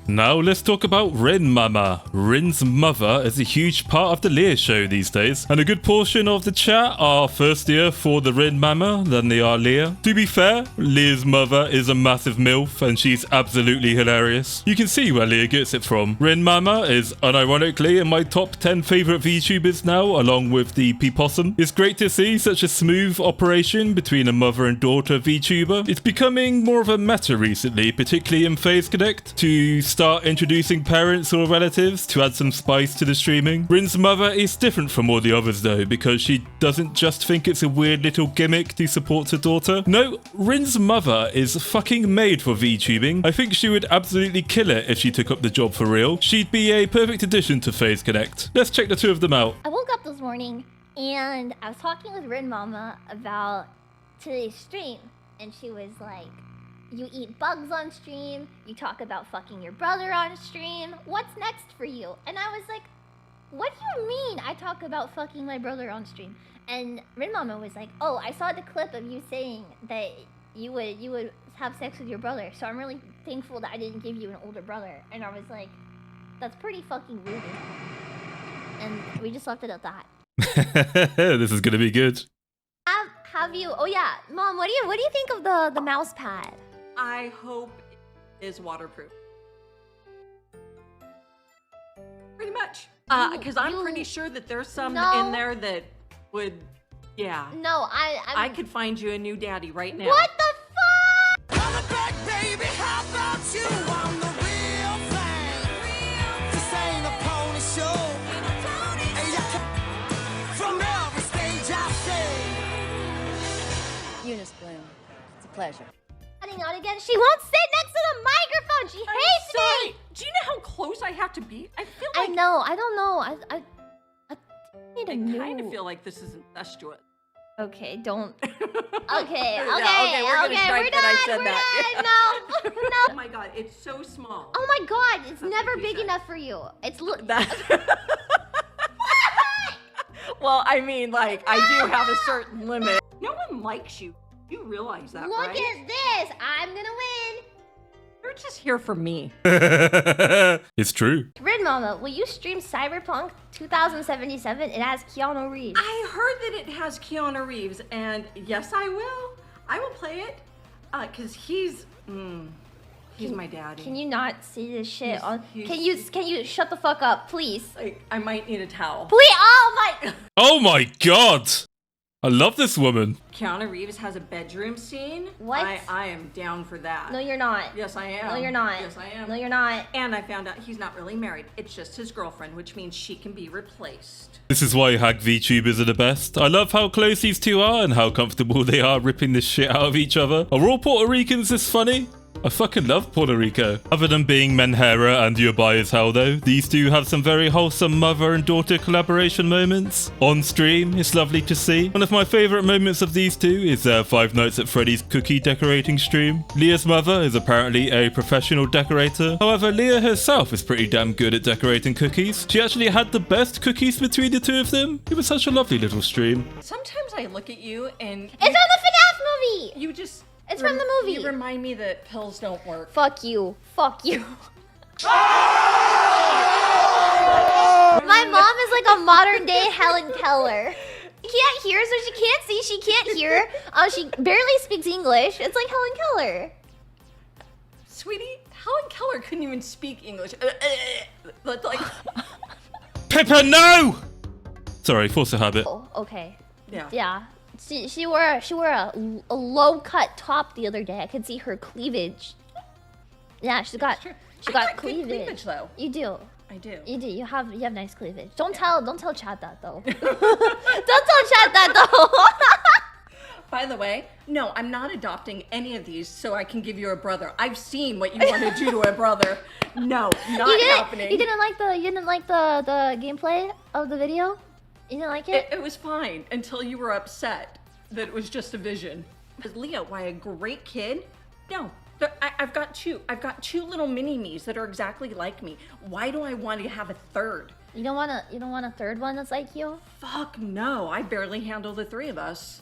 Now let's talk about Rinmama. Rin's mother is a huge part of the Leah show these days, and a good portion of the chat are thirstier for the Rinmama than they are Leah. To be fair, Leah's mother is a massive MILF and she's absolutely hilarious. You can see where Leah gets it from. Rinmama is unironically in my top 10 favourite VTubers now, along with the Peepossum. It's great to see such a smooth operation between a mother and daughter VTuber. It's becoming more of a meta recently, particularly in Phase Connect, to start introducing parents or relatives to add some spice to the streaming. Rin's mother is different from all the others though, because she doesn't just think it's a weird little gimmick to support her daughter. No, Rin's mother is fucking made for VTubing. I think she would absolutely kill it if she took up the job for real. She'd be a perfect addition to Phase Connect. Let's check the two of them out. I woke up this morning and I was talking with Rinmama about today's stream, and she was like, you eat bugs on stream, you talk about fucking your brother on stream, what's next for you? And I was like, what do you mean I talk about fucking my brother on stream? And Rinmama was like, oh, I saw the clip of you saying that you would have sex with your brother, so I'm really thankful that I didn't give you an older brother. And I was like, that's pretty fucking rude. And we just left it at that. This is gonna be good. Have you, oh yeah, Mom, what do you think of the mouse pad? I hope it is waterproof. Pretty much. Because I'm pretty sure that there's some in there that would, yeah. No, I could find you a new daddy right now. What the fuck? Coming back, baby, how about you? I'm the real thing. This ain't a pony show. Hey, from every stage I say. Eunice Bloom, it's a pleasure. Out again. She won't sit next to the microphone. She hates me. Do you know how close I have to be? I feel like I know. I don't know. I kind of feel like this is incestuous. Okay, don't. Okay, we're done. I said that. No. Oh my god, it's so small. Oh my god, it's never big enough for you. It's Well, I mean, like, I do have a certain limit. No one likes you. You realize that, Look right? at this. I'm gonna win. You're just here for me. It's true. Rinmama, will you stream Cyberpunk 2077? It has Keanu Reeves. I heard that it has Keanu Reeves, and yes, I will. I will play it, cause he's my daddy. Can you not see this shit on? Can you shut the fuck up, please? Like, I might need a towel. Please. Oh my. Oh my god. I love this woman. Keanu Reeves has a bedroom scene. What? I am down for that. No, you're not. Yes, I am. No, you're not. Yes, I am. No, you're not. And I found out he's not really married. It's just his girlfriend, which means she can be replaced. This is why hack VTubers are the best. I love how close these two are and how comfortable they are ripping the shit out of each other. Are all Puerto Ricans this funny? I fucking love Puerto Rico. Other than being Menhera and Yabai as hell though, these two have some very wholesome mother and daughter collaboration moments. On stream, it's lovely to see. One of my favourite moments of these two is their 5 Nights at Freddy's cookie decorating stream. Leah's mother is apparently a professional decorator. However, Leah herself is pretty damn good at decorating cookies. She actually had the best cookies between the two of them. It was such a lovely little stream. Sometimes I look at you and... It's from the FNAF movie! You just... It's from the movie. You remind me that pills don't work. Fuck you. Fuck you. My mom is like a modern day Helen Keller. You can't hear, so she can't see, she can't hear. She barely speaks English. It's like Helen Keller. Sweetie, Helen Keller couldn't even speak English. That's like... Pippa, no! Sorry, force a habit. Oh, okay. Yeah. Yeah. She wore a low cut top the other day. I could see her cleavage. Yeah, she got cleavage. Cleavage though. You do. I do. You do. You have nice cleavage. Don't tell Chad that though. Don't tell Chad that though. By the way, no, I'm not adopting any of these so I can give you a brother. I've seen what you want to do to a brother. No, not happening. You didn't like the gameplay of the video? You didn't like it? It was fine until you were upset that it was just a vision. Because Leah, why a great kid? No, I've got two little mini-me's that are exactly like me. Why do I want to have a third? You don't want a third one that's like you? Fuck no, I barely handle the three of us.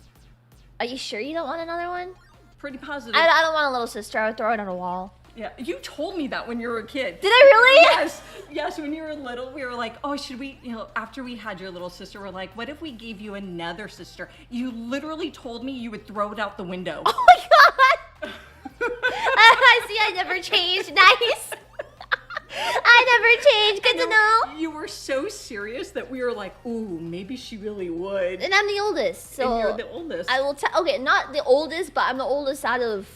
Are you sure you don't want another one? Pretty positive. I don't want a little sister. I would throw it on a wall. Yeah, you told me that when you were a kid. Did I really? Yes, when you were little, we were like, oh, should we, after we had your little sister, we're like, what if we gave you another sister? You literally told me you would throw it out the window. Oh my god! I see, I never changed. Nice. I never changed. Good to know. You were so serious that we were like, ooh, maybe she really would. And I'm the oldest, so and you're the oldest. I will tell. Okay, not the oldest, but I'm the oldest out of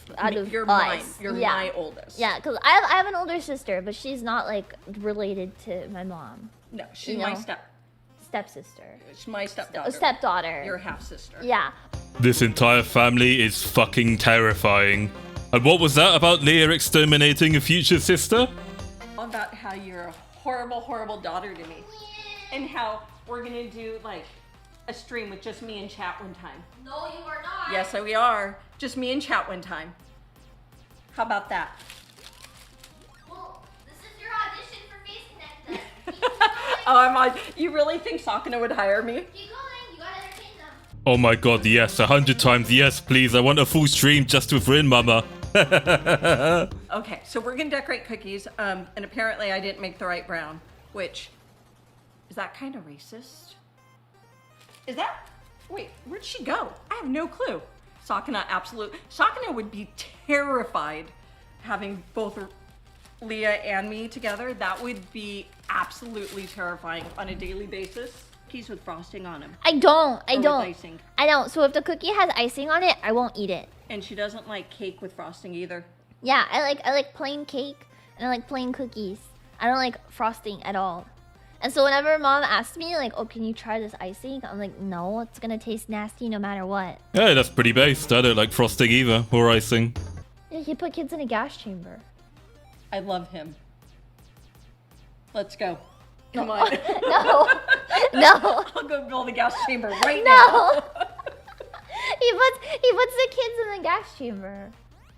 You're us. mine. You're my oldest. Yeah, because I have an older sister, but she's not like related to my mom. No, she's my stepsister. She's my stepdaughter. Stepdaughter. Your half sister. Yeah. This entire family is fucking terrifying. And what was that about Leah exterminating a future sister? About how you're a horrible, horrible daughter to me. And how we're gonna do like a stream with just me and chat one time. No, you are not. Yes, we are. Just me and chat one time. How about that? Well, this is your audition for Face Connect then. Oh, I'm on. You really think Sakuna would hire me? Keep going, you gotta entertain them. Oh my god, yes, 100 times yes, please. I want a full stream just with Rinmama. Okay, so we're gonna decorate cookies, and apparently I didn't make the right brown, which, is that kind of racist? Is that, wait, where'd she go? I have no clue. Sakuna, Sakuna would be terrified having both Leah and me together. That would be absolutely terrifying on a daily basis. Cookies with frosting on them. I don't. Icing. I don't. So if the cookie has icing on it, I won't eat it. And she doesn't like cake with frosting either. Yeah, I like plain cake and I like plain cookies. I don't like frosting at all. And so whenever mom asks me like, oh, can you try this icing? I'm like, no, it's gonna taste nasty no matter what. Yeah, that's pretty based. I don't like frosting either, or icing. Yeah, he put kids in a gas chamber. I love him. Let's go. Come on. No. I'll go build a gas chamber right now. He puts the kids in the gas chamber.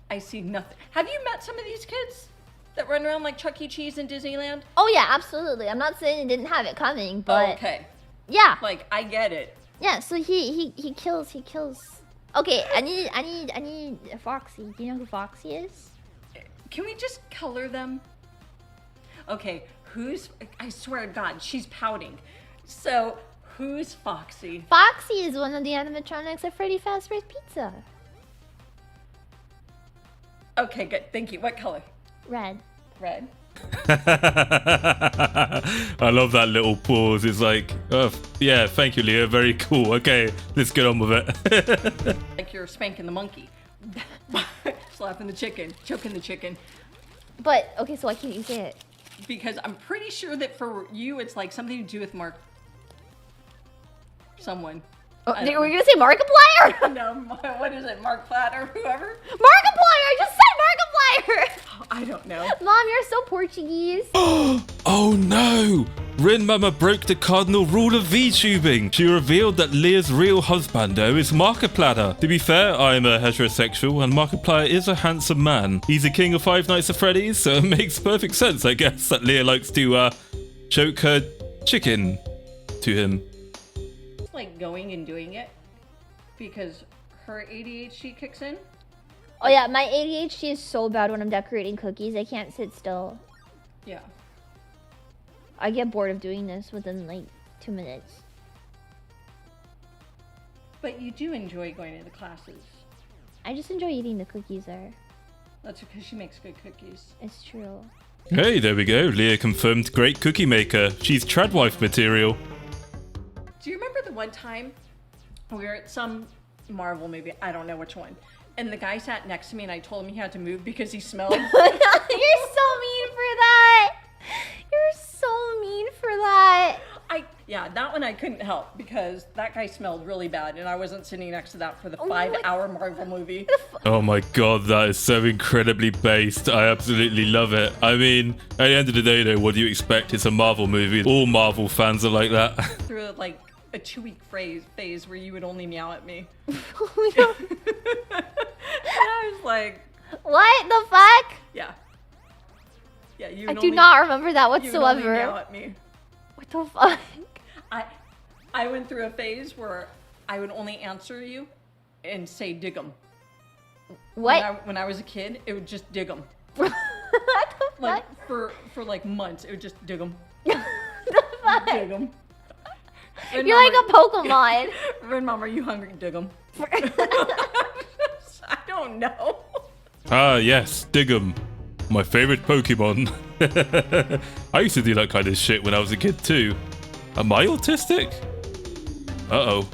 I see nothing. Have you met some of these kids that run around like Chuck E. Cheese in Disneyland? Oh yeah, absolutely. I'm not saying he didn't have it coming, but okay. Yeah. Like I get it. Yeah. So he kills. Okay, I need Foxy. Do you know who Foxy is? Can we just color them? Okay. I swear to God, she's pouting. So, who's Foxy? Foxy is one of the animatronics of Freddy Fazbear's Pizza. Okay, good. Thank you. What color? Red. Red. I love that little pause. It's like, oh, yeah, thank you, Leah. Very cool. Okay, let's get on with it. Like you're spanking the monkey. Slapping the chicken. Choking the chicken. But, okay, so why can't you say it? Because I'm pretty sure that for you, it's like something to do with someone. Oh, were you gonna say Markiplier? No, what is it, Mark Platt or whoever? Markiplier! I just said Markiplier! Oh, I don't know. Mom, you're so Portuguese. Oh no! Rinmama broke the cardinal rule of VTubing. She revealed that Leah's real husbando is Markiplier. To be fair, I'm a heterosexual and Markiplier is a handsome man. He's a king of Five Nights at Freddy's, so it makes perfect sense, I guess, that Leah likes to choke her chicken to him. Like going and doing it because her ADHD kicks in. Oh yeah, my ADHD is so bad when I'm decorating cookies. I can't sit still. Yeah. I get bored of doing this within like 2 minutes. But you do enjoy going to the classes. I just enjoy eating the cookies there. That's because she makes good cookies. It's true. Hey, there we go. Leah confirmed great cookie maker. She's tradwife material. Do you remember the one time we were at some Marvel movie? I don't know which one. And the guy sat next to me and I told him he had to move because he smelled. You're so mean for that. You're so Yeah, that one I couldn't help because that guy smelled really bad and I wasn't sitting next to that for the 5-hour Marvel movie. Oh my god, that is so incredibly based. I absolutely love it. I mean, at the end of the day though, what do you expect? It's a Marvel movie. All Marvel fans are like that. Through like a 2-week phase where you would only meow at me. And I was like... What the fuck? Yeah. Yeah, you I would do only- not remember that you would only whatsoever. meow at me. What the fuck? I went through a phase where I would only answer you and say dig 'em. What? When I was a kid, it would just dig 'em. What the Like fuck? for like months, it would just dig 'em. The fuck? Dig 'em. You're like a Pokemon. Rinmama, are you hungry? Dig 'em. I don't know. Ah, yes, Dig'em. My favorite Pokemon. I used to do that kind of shit when I was a kid too. Am I autistic? Uh-oh.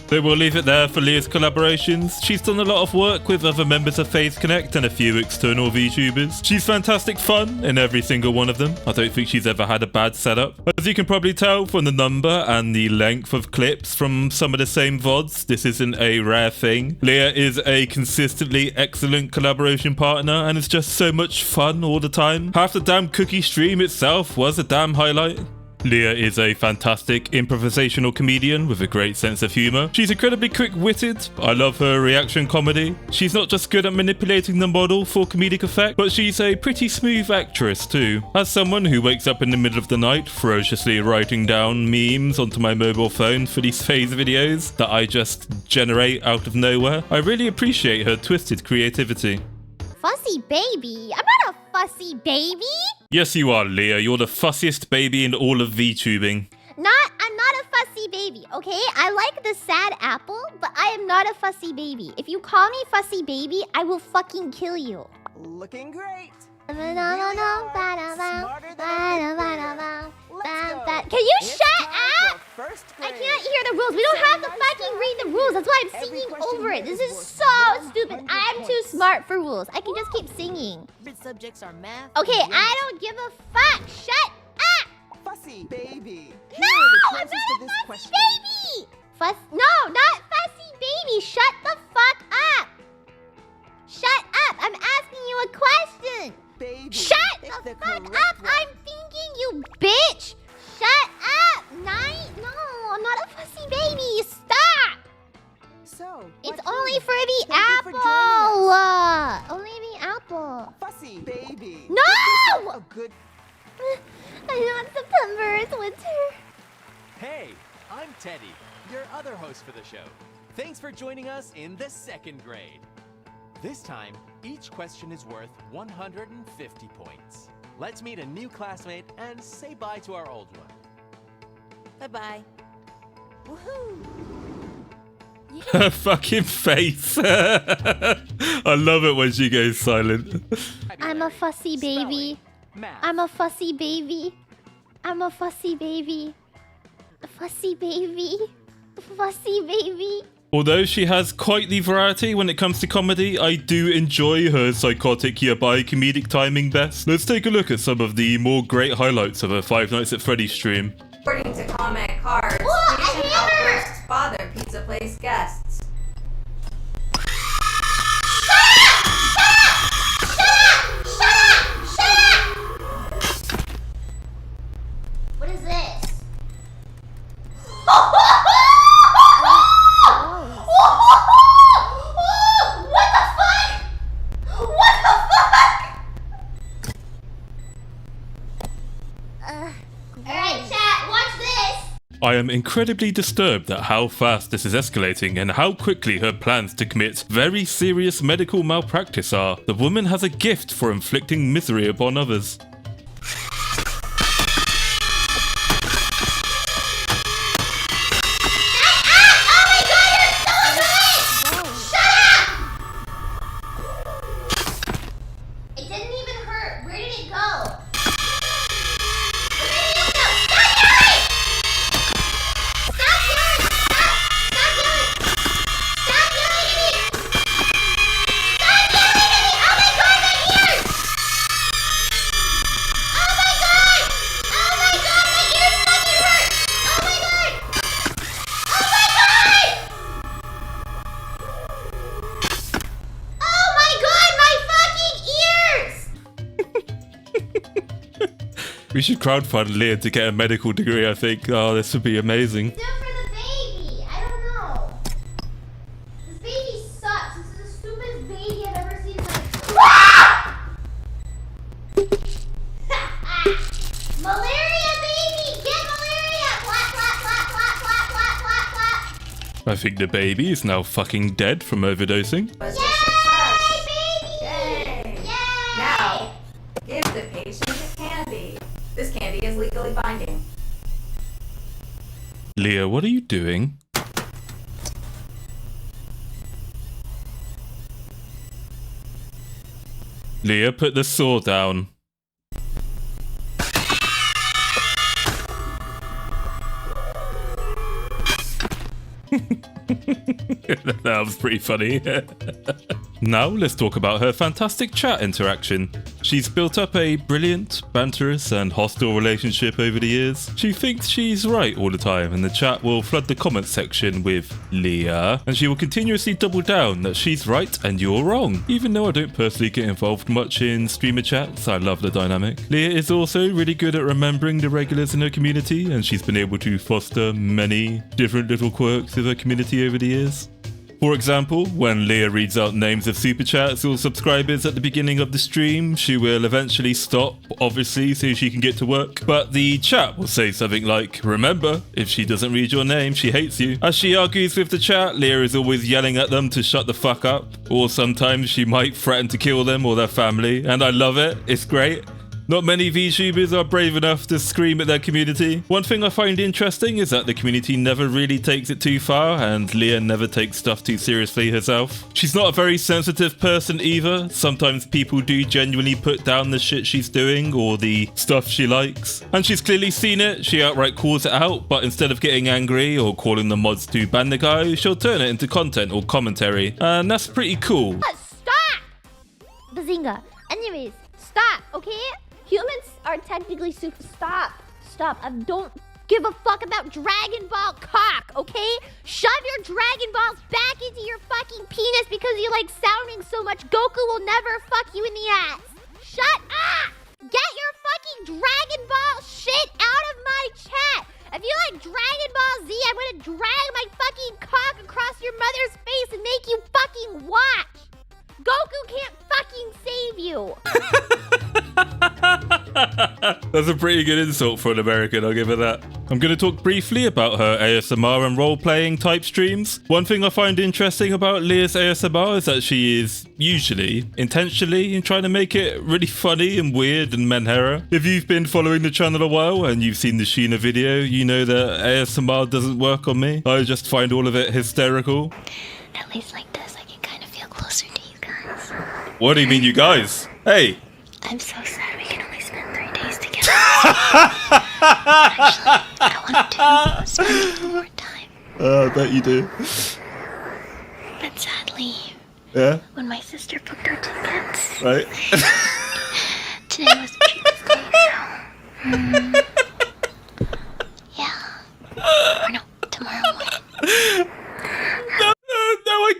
So we'll leave it there for Leah's collaborations. She's done a lot of work with other members of FaZe Connect and a few external VTubers. She's fantastic fun in every single one of them. I don't think she's ever had a bad setup. As you can probably tell from the number and the length of clips from some of the same VODs, this isn't a rare thing. Leah is a consistently excellent collaboration partner and it's just so much fun all the time. Half the damn cookie stream itself was a damn highlight. Leah is a fantastic improvisational comedian with a great sense of humor. She's incredibly quick-witted. I love her reaction comedy. She's not just good at manipulating the model for comedic effect, but she's a pretty smooth actress too. As someone who wakes up in the middle of the night ferociously writing down memes onto my mobile phone for these FaZe videos that I just generate out of nowhere, I really appreciate her twisted creativity. Fussy baby? I'm not a fussy baby. Yes, you are, Leah. You're the fussiest baby in all of VTubing. I'm not a fussy baby, okay? I like the sad apple, but I am not a fussy baby. If you call me fussy baby, I will fucking kill you. Looking great. Can you shut up? I can't hear the rules. We don't have to fucking read the rules. That's why I'm singing over it. This is so stupid. I'm too smart for rules. I can just keep singing. Subjects are math. Okay, I don't give a fuck. Shut up. Fussy baby. No, I'm not a fussy baby. No, not fussy baby. Shut the fuck up. Shut up. I'm asking you a question. Baby, shut the fuck up. I'm thinking, you bitch. Shut up. No, I'm not a fussy baby. Stop. So, it's only for the apple. Only the apple. Fussy baby. No. A good... I want September. It's winter. Hey, I'm Teddy, your other host for the show. Thanks for joining us in the 2nd grade. This time, each question is worth 150 points. Let's meet a new classmate and say bye to our old one. Bye-bye. Woohoo! Her fucking face. I love it when she goes silent. I'm a fussy baby. I'm a fussy baby. I'm a fussy baby. Fussy baby. Fussy baby. Although she has quite the variety when it comes to comedy, I do enjoy her psychotic Yabai comedic timing best. Let's take a look at some of the more great highlights of her Five Nights at Freddy's stream. According to comment cards, patient outbursts bother pizza place guests. What is this? What the fuck? What the fuck? Alright, chat, watch this. I am incredibly disturbed at how fast this is escalating and how quickly her plans to commit very serious medical malpractice are. The woman has a gift for inflicting misery upon others. Oh my god! We should crowdfund Leah to get a medical degree, I think. Oh, this would be amazing. Do it for the baby. I don't know. This baby sucks. This is the stupidest baby I've ever seen in my Malaria, baby! Get malaria! Clap, clap, clap, clap, clap, clap, clap, clap. I think the baby is now fucking dead from overdosing. Yay, baby! Yay! Now, give the patient a candy. This candy is legally binding. Leah, what are you doing? Leah, put the saw down. That was pretty funny. Now let's talk about her fantastic chat interaction. She's built up a brilliant, banterous and hostile relationship over the years. She thinks she's right all the time, and the chat will flood the comments section with Leah, and she will continuously double down that she's right and you're wrong. Even though I don't personally get involved much in streamer chats, I love the dynamic. Leah is also really good at remembering the regulars in her community, and she's been able to foster many different little quirks of her community over the years. For example, when Leah reads out names of super chats or subscribers at the beginning of the stream, she will eventually stop, obviously, so she can get to work. But the chat will say something like, remember, if she doesn't read your name, she hates you. As she argues with the chat, Leah is always yelling at them to shut the fuck up. Or sometimes she might threaten to kill them or their family, and I love it, it's great. Not many VTubers are brave enough to scream at their community. One thing I find interesting is that the community never really takes it too far, and Leah never takes stuff too seriously herself. She's not a very sensitive person either. Sometimes people do genuinely put down the shit she's doing or the stuff she likes. And she's clearly seen it. She outright calls it out, but instead of getting angry or calling the mods to ban the guy, she'll turn it into content or commentary. And that's pretty cool. Stop! Bazinga. Anyways, stop, okay? Humans are technically super. Stop. I don't give a fuck about Dragon Ball cock, okay? Shove your Dragon Balls back into your fucking penis because you like sounding so much. Goku will never fuck you in the ass. Shut up! Get your fucking Dragon Ball shit out of my chat. If you like Dragon Ball Z, I'm gonna drag my fucking cock across your mother's face and make you fucking watch. Goku can't fucking save you. That's a pretty good insult for an American, I'll give her that. I'm going to talk briefly about her ASMR and role-playing type streams. One thing I find interesting about Leah's ASMR is that she is usually intentionally trying to make it really funny and weird and Menhera. If you've been following the channel a while and you've seen the Sheena video, you know that ASMR doesn't work on me. I just find all of it hysterical. At least like this, I can kind of feel closer to you guys. What do you mean, you guys? Hey! I'm so sad we can only spend 3 days together. Actually, I want to spend more time. I bet you do. But sadly, Yeah? when my sister booked our tickets, Right? today was the cheapest day, so... yeah. Or no, tomorrow morning. No, I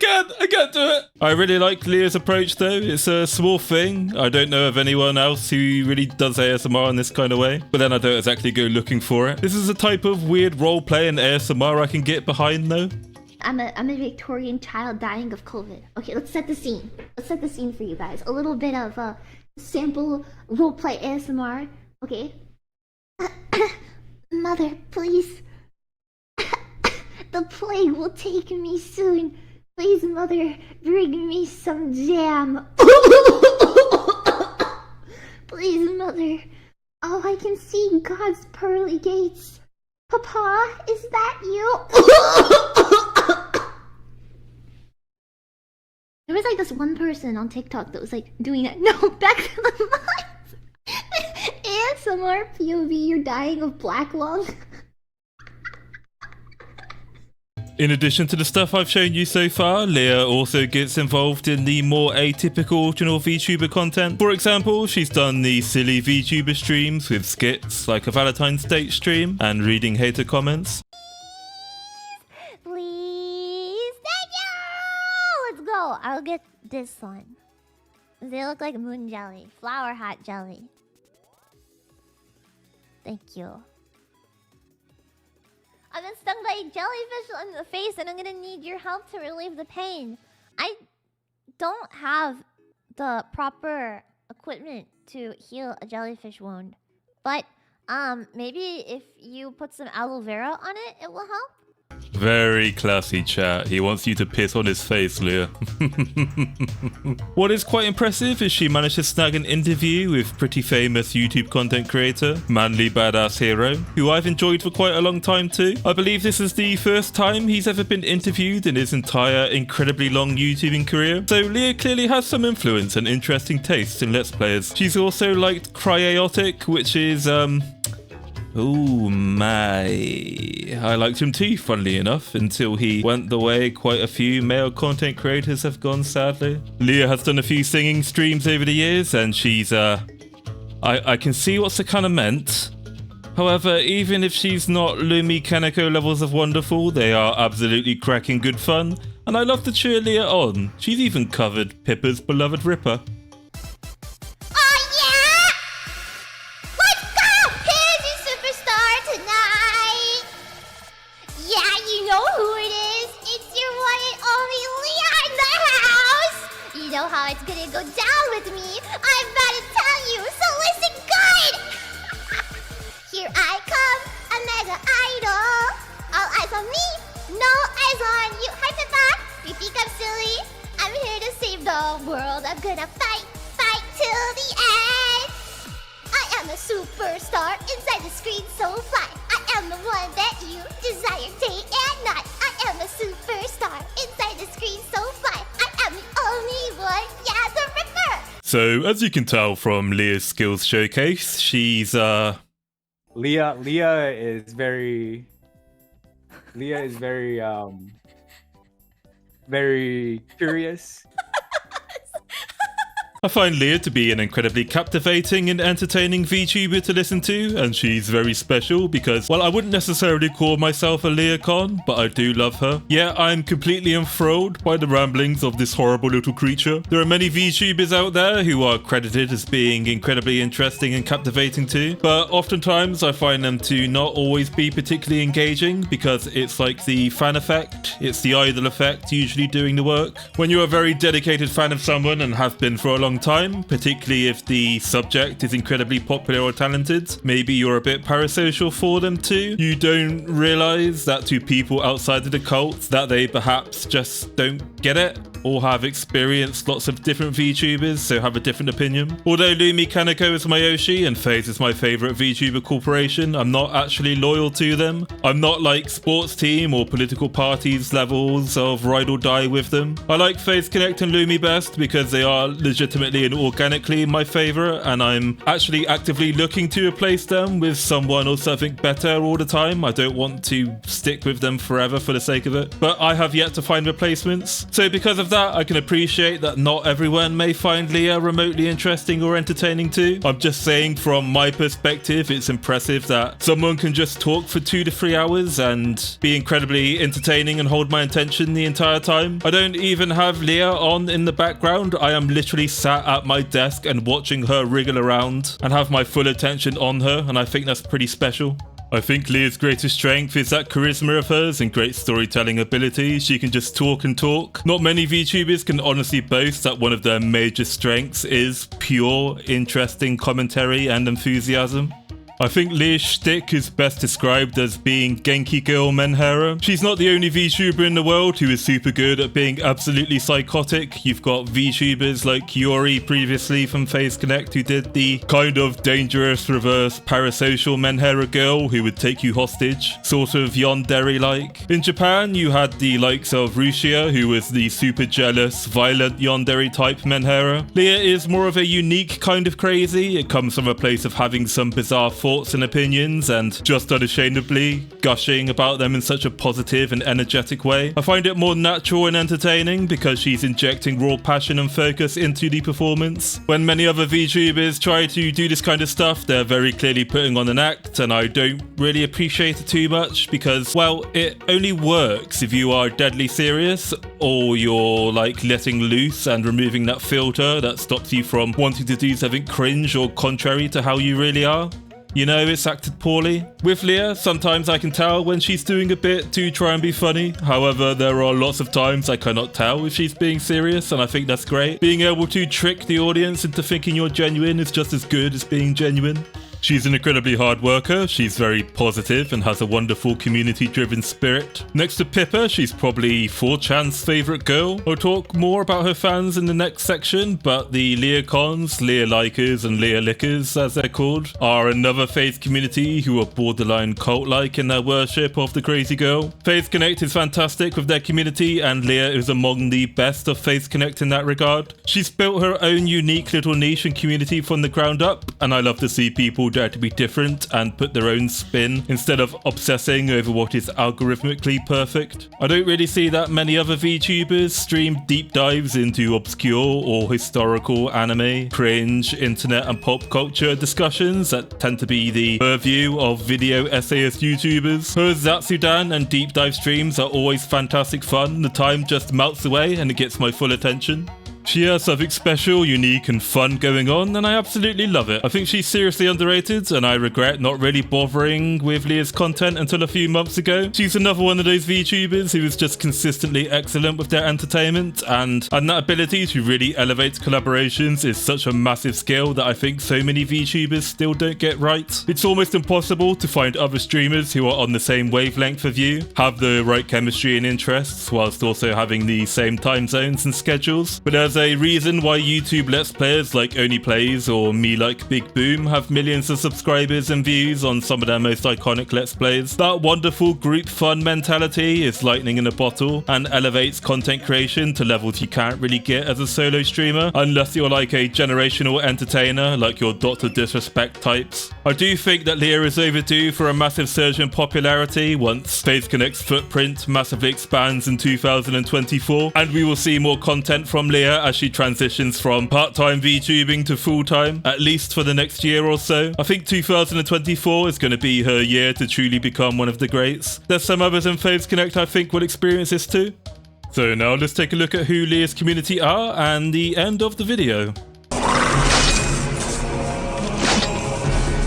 can't do it. I really like Leah's approach though. It's a small thing. I don't know of anyone else who really does ASMR in this kind of way, but then I don't exactly go looking for it. This is a type of weird roleplay and ASMR I can get behind though. I'm a Victorian child dying of COVID. Okay, let's set the scene. Let's set the scene for you guys. A little bit of sample roleplay ASMR. Okay. Mother, please. The plague will take me soon. Please, Mother, bring me some jam. Please, Mother. Oh, I can see God's pearly gates. Papa, is that you? There was like this one person on TikTok that was like doing it. No, back to the mods. ASMR POV, you're dying of black lung. In addition to the stuff I've shown you so far, Leah also gets involved in the more atypical original VTuber content. For example, she's done the silly VTuber streams with skits like a Valentine's Day stream and reading hater comments. Please, thank you! Let's go. I'll get this one. They look like moon jelly, flower hat jelly. Thank you. I've been stung by a jellyfish in the face and I'm gonna need your help to relieve the pain. I don't have the proper equipment to heal a jellyfish wound. But maybe if you put some aloe vera on it, it will help. Very classy, chat. He wants you to piss on his face, Leah. What is quite impressive is she managed to snag an interview with pretty famous YouTube content creator, Manly Badass Hero, who I've enjoyed for quite a long time too. I believe this is the first time he's ever been interviewed in his entire incredibly long YouTubing career. So Leah clearly has some influence and interesting tastes in Let's Players. She's also liked Cryaotic, which is, oh my. I liked him too, funnily enough, until he went the way quite a few male content creators have gone, sadly. Leah has done a few singing streams over the years, and she's, I can see what's the kind of meant. However, even if she's not Lumi Kaneko levels of wonderful, they are absolutely cracking good fun, and I love to cheer Leah on. She's even covered Pippa's beloved Ripper. It's gonna go down with me. I'm about to tell you, so listen good. Here I come, a mega idol. All eyes on me, no eyes on you. Hi, Pippa. You think I'm silly? I'm here to save the world. I'm gonna fight till the end. I am a superstar inside the screen, so fly. I am the one that you desire day and night. I am a superstar inside the screen, so fly. I am the only one, yeah, the Ripper. So, as you can tell from Leah's skills showcase, she's, Leah is very curious. I find Leah to be an incredibly captivating and entertaining VTuber to listen to, and she's very special because, well, I wouldn't necessarily call myself a Liacon, but I do love her. Yeah, I'm completely enthralled by the ramblings of this horrible little creature. There are many VTubers out there who are credited as being incredibly interesting and captivating too, but oftentimes I find them to not always be particularly engaging because it's like the fan effect, it's the idol effect usually doing the work. When you're a very dedicated fan of someone and have been for a long time, particularly if the subject is incredibly popular or talented, maybe you're a bit parasocial for them too. You don't realize that to people outside of the cult that they perhaps just don't get it or have experienced lots of different VTubers, so have a different opinion. Although Lumi Kaneko is my Yoshi and FaZe is my favourite VTuber corporation, I'm not actually loyal to them. I'm not like sports team or political parties levels of ride or die with them. I like FaZe Connect and Lumi best because they are legitimately and organically my favourite, and I'm actually actively looking to replace them with someone or something better all the time. I don't want to stick with them forever for the sake of it, but I have yet to find replacements. So because of that, I can appreciate that not everyone may find Leah remotely interesting or entertaining too. I'm just saying from my perspective, it's impressive that someone can just talk for 2 to 3 hours and be incredibly entertaining and hold my attention the entire time. I don't even have Leah on in the background. I am literally sat at my desk and watching her wriggle around and have my full attention on her, and I think that's pretty special. I think Leah's greatest strength is that charisma of hers and great storytelling ability. She can just talk and talk. Not many VTubers can honestly boast that one of their major strengths is pure, interesting commentary and enthusiasm. I think Leah's shtick is best described as being Genki Girl Menhera. She's not the only VTuber in the world who is super good at being absolutely psychotic. You've got VTubers like Yuri previously from FaZe Connect who did the kind of dangerous reverse parasocial Menhera girl who would take you hostage, sort of yandere-like. In Japan, you had the likes of Rushia, who was the super jealous, violent yandere type Menhera. Leah is more of a unique kind of crazy. It comes from a place of having some bizarre thoughts and opinions and just unashamedly gushing about them in such a positive and energetic way. I find it more natural and entertaining because she's injecting raw passion and focus into the performance. When many other VTubers try to do this kind of stuff, they're very clearly putting on an act, and I don't really appreciate it too much because, well, it only works if you are deadly serious or you're like letting loose and removing that filter that stops you from wanting to do something cringe or contrary to how you really are. You know, it's acted poorly. With Leah, sometimes I can tell when she's doing a bit to try and be funny. However, there are lots of times I cannot tell if she's being serious, and I think that's great. Being able to trick the audience into thinking you're genuine is just as good as being genuine. She's an incredibly hard worker, she's very positive and has a wonderful community-driven spirit. Next to Pippa, she's probably 4chan's favourite girl. I'll talk more about her fans in the next section, but the Liacons, Lialikers and Lialickers as they're called, are another faith community who are borderline cult-like in their worship of the crazy girl. Faith Connect is fantastic with their community, and Leah is among the best of Faith Connect in that regard. She's built her own unique little niche and community from the ground up, and I love to see people dare to be different and put their own spin instead of obsessing over what is algorithmically perfect. I don't really see that many other VTubers stream deep dives into obscure or historical anime, cringe, internet and pop culture discussions that tend to be the purview of video essayist YouTubers. Her Zatsudan and deep dive streams are always fantastic fun. The time just melts away and it gets my full attention. She has something special, unique and fun going on, and I absolutely love it. I think she's seriously underrated, and I regret not really bothering with Leah's content until a few months ago. She's another one of those VTubers who is just consistently excellent with their entertainment, and that ability to really elevate collaborations is such a massive skill that I think so many VTubers still don't get right. It's almost impossible to find other streamers who are on the same wavelength of you, have the right chemistry and interests, whilst also having the same time zones and schedules. But there's a reason why YouTube Let's Players like Only Plays or Me Like Big Boom have millions of subscribers and views on some of their most iconic Let's Plays. That wonderful group fun mentality is lightning in a bottle and elevates content creation to levels you can't really get as a solo streamer unless you're like a generational entertainer like your Dr. Disrespect types. I do think that Leah is overdue for a massive surge in popularity once Faith Connect's footprint massively expands in 2024, and we will see more content from Leah as she transitions from part-time VTubing to full-time, at least for the next year or so. I think 2024 is going to be her year to truly become one of the greats. There's some others in Faith Connect I think will experience this too. So now let's take a look at who Leah's community are and the end of the video.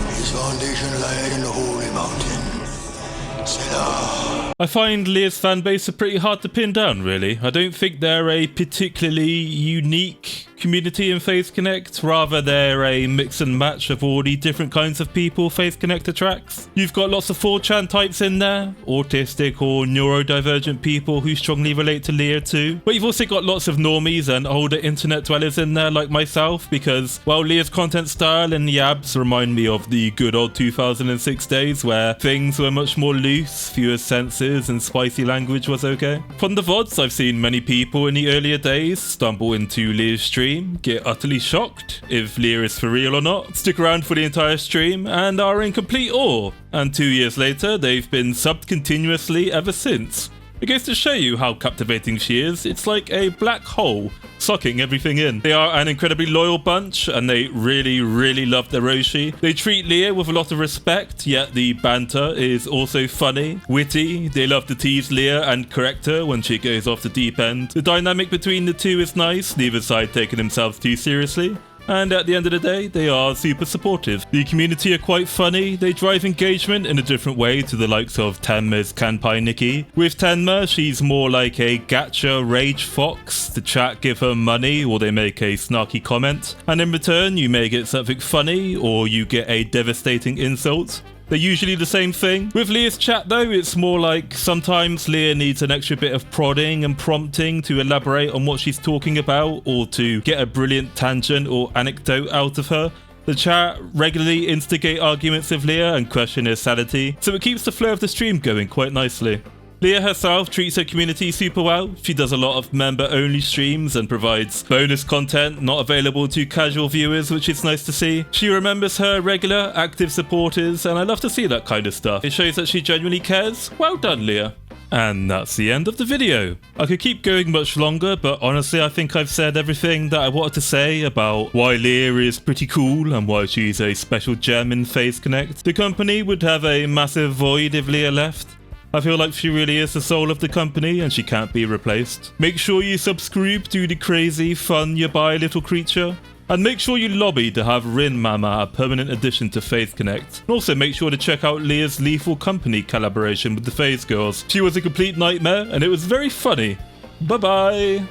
His foundation lied in the holy mountain. Selah. I find Leah's fanbase are pretty hard to pin down, really. I don't think they're a particularly unique community in Faith Connect, rather they're a mix and match of all the different kinds of people Faith Connect attracts. You've got lots of 4chan types in there, autistic or neurodivergent people who strongly relate to Leah too, but you've also got lots of normies and older internet dwellers in there like myself, because while Leah's content style and yabs remind me of the good old 2006 days where things were much more loose, fewer censors and spicy language was okay. From the VODs, I've seen many people in the earlier days stumble into Leah's stream, get utterly shocked if Leah is for real or not, stick around for the entire stream, and are in complete awe. And 2 years later, they've been subbed continuously ever since. It goes to show you how captivating she is. It's like a black hole, sucking everything in. They are an incredibly loyal bunch, and they really love their Roshi. They treat Leah with a lot of respect, yet the banter is also funny, witty. They love to tease Leah and correct her when she goes off the deep end. The dynamic between the two is nice, neither side taking themselves too seriously. And at the end of the day, they are super supportive. The community are quite funny. They drive engagement in a different way to the likes of Tenma's Kanpai Nikki. With Tenma, she's more like a gacha rage fox. The chat give her money or they make a snarky comment, and in return you may get something funny or you get a devastating insult. They're usually the same thing. With Leah's chat though, it's more like sometimes Leah needs an extra bit of prodding and prompting to elaborate on what she's talking about or to get a brilliant tangent or anecdote out of her. The chat regularly instigate arguments with Leah and question her sanity, so it keeps the flow of the stream going quite nicely. Leah herself treats her community super well. She does a lot of member-only streams and provides bonus content not available to casual viewers, which is nice to see. She remembers her regular, active supporters, and I love to see that kind of stuff. It shows that she genuinely cares. Well done, Leah. And that's the end of the video. I could keep going much longer, but honestly I think I've said everything that I wanted to say about why Leah is pretty cool and why she's a special gem in Faith Connect. The company would have a massive void if Leah left. I feel like she really is the soul of the company and she can't be replaced. Make sure you subscribe to the crazy, fun, Yabai little creature. And make sure you lobby to have Rinmama a permanent addition to FaZe Connect. And also make sure to check out Leah's Lethal Company collaboration with the FaZe Girls. She was a complete nightmare and it was very funny. Bye bye.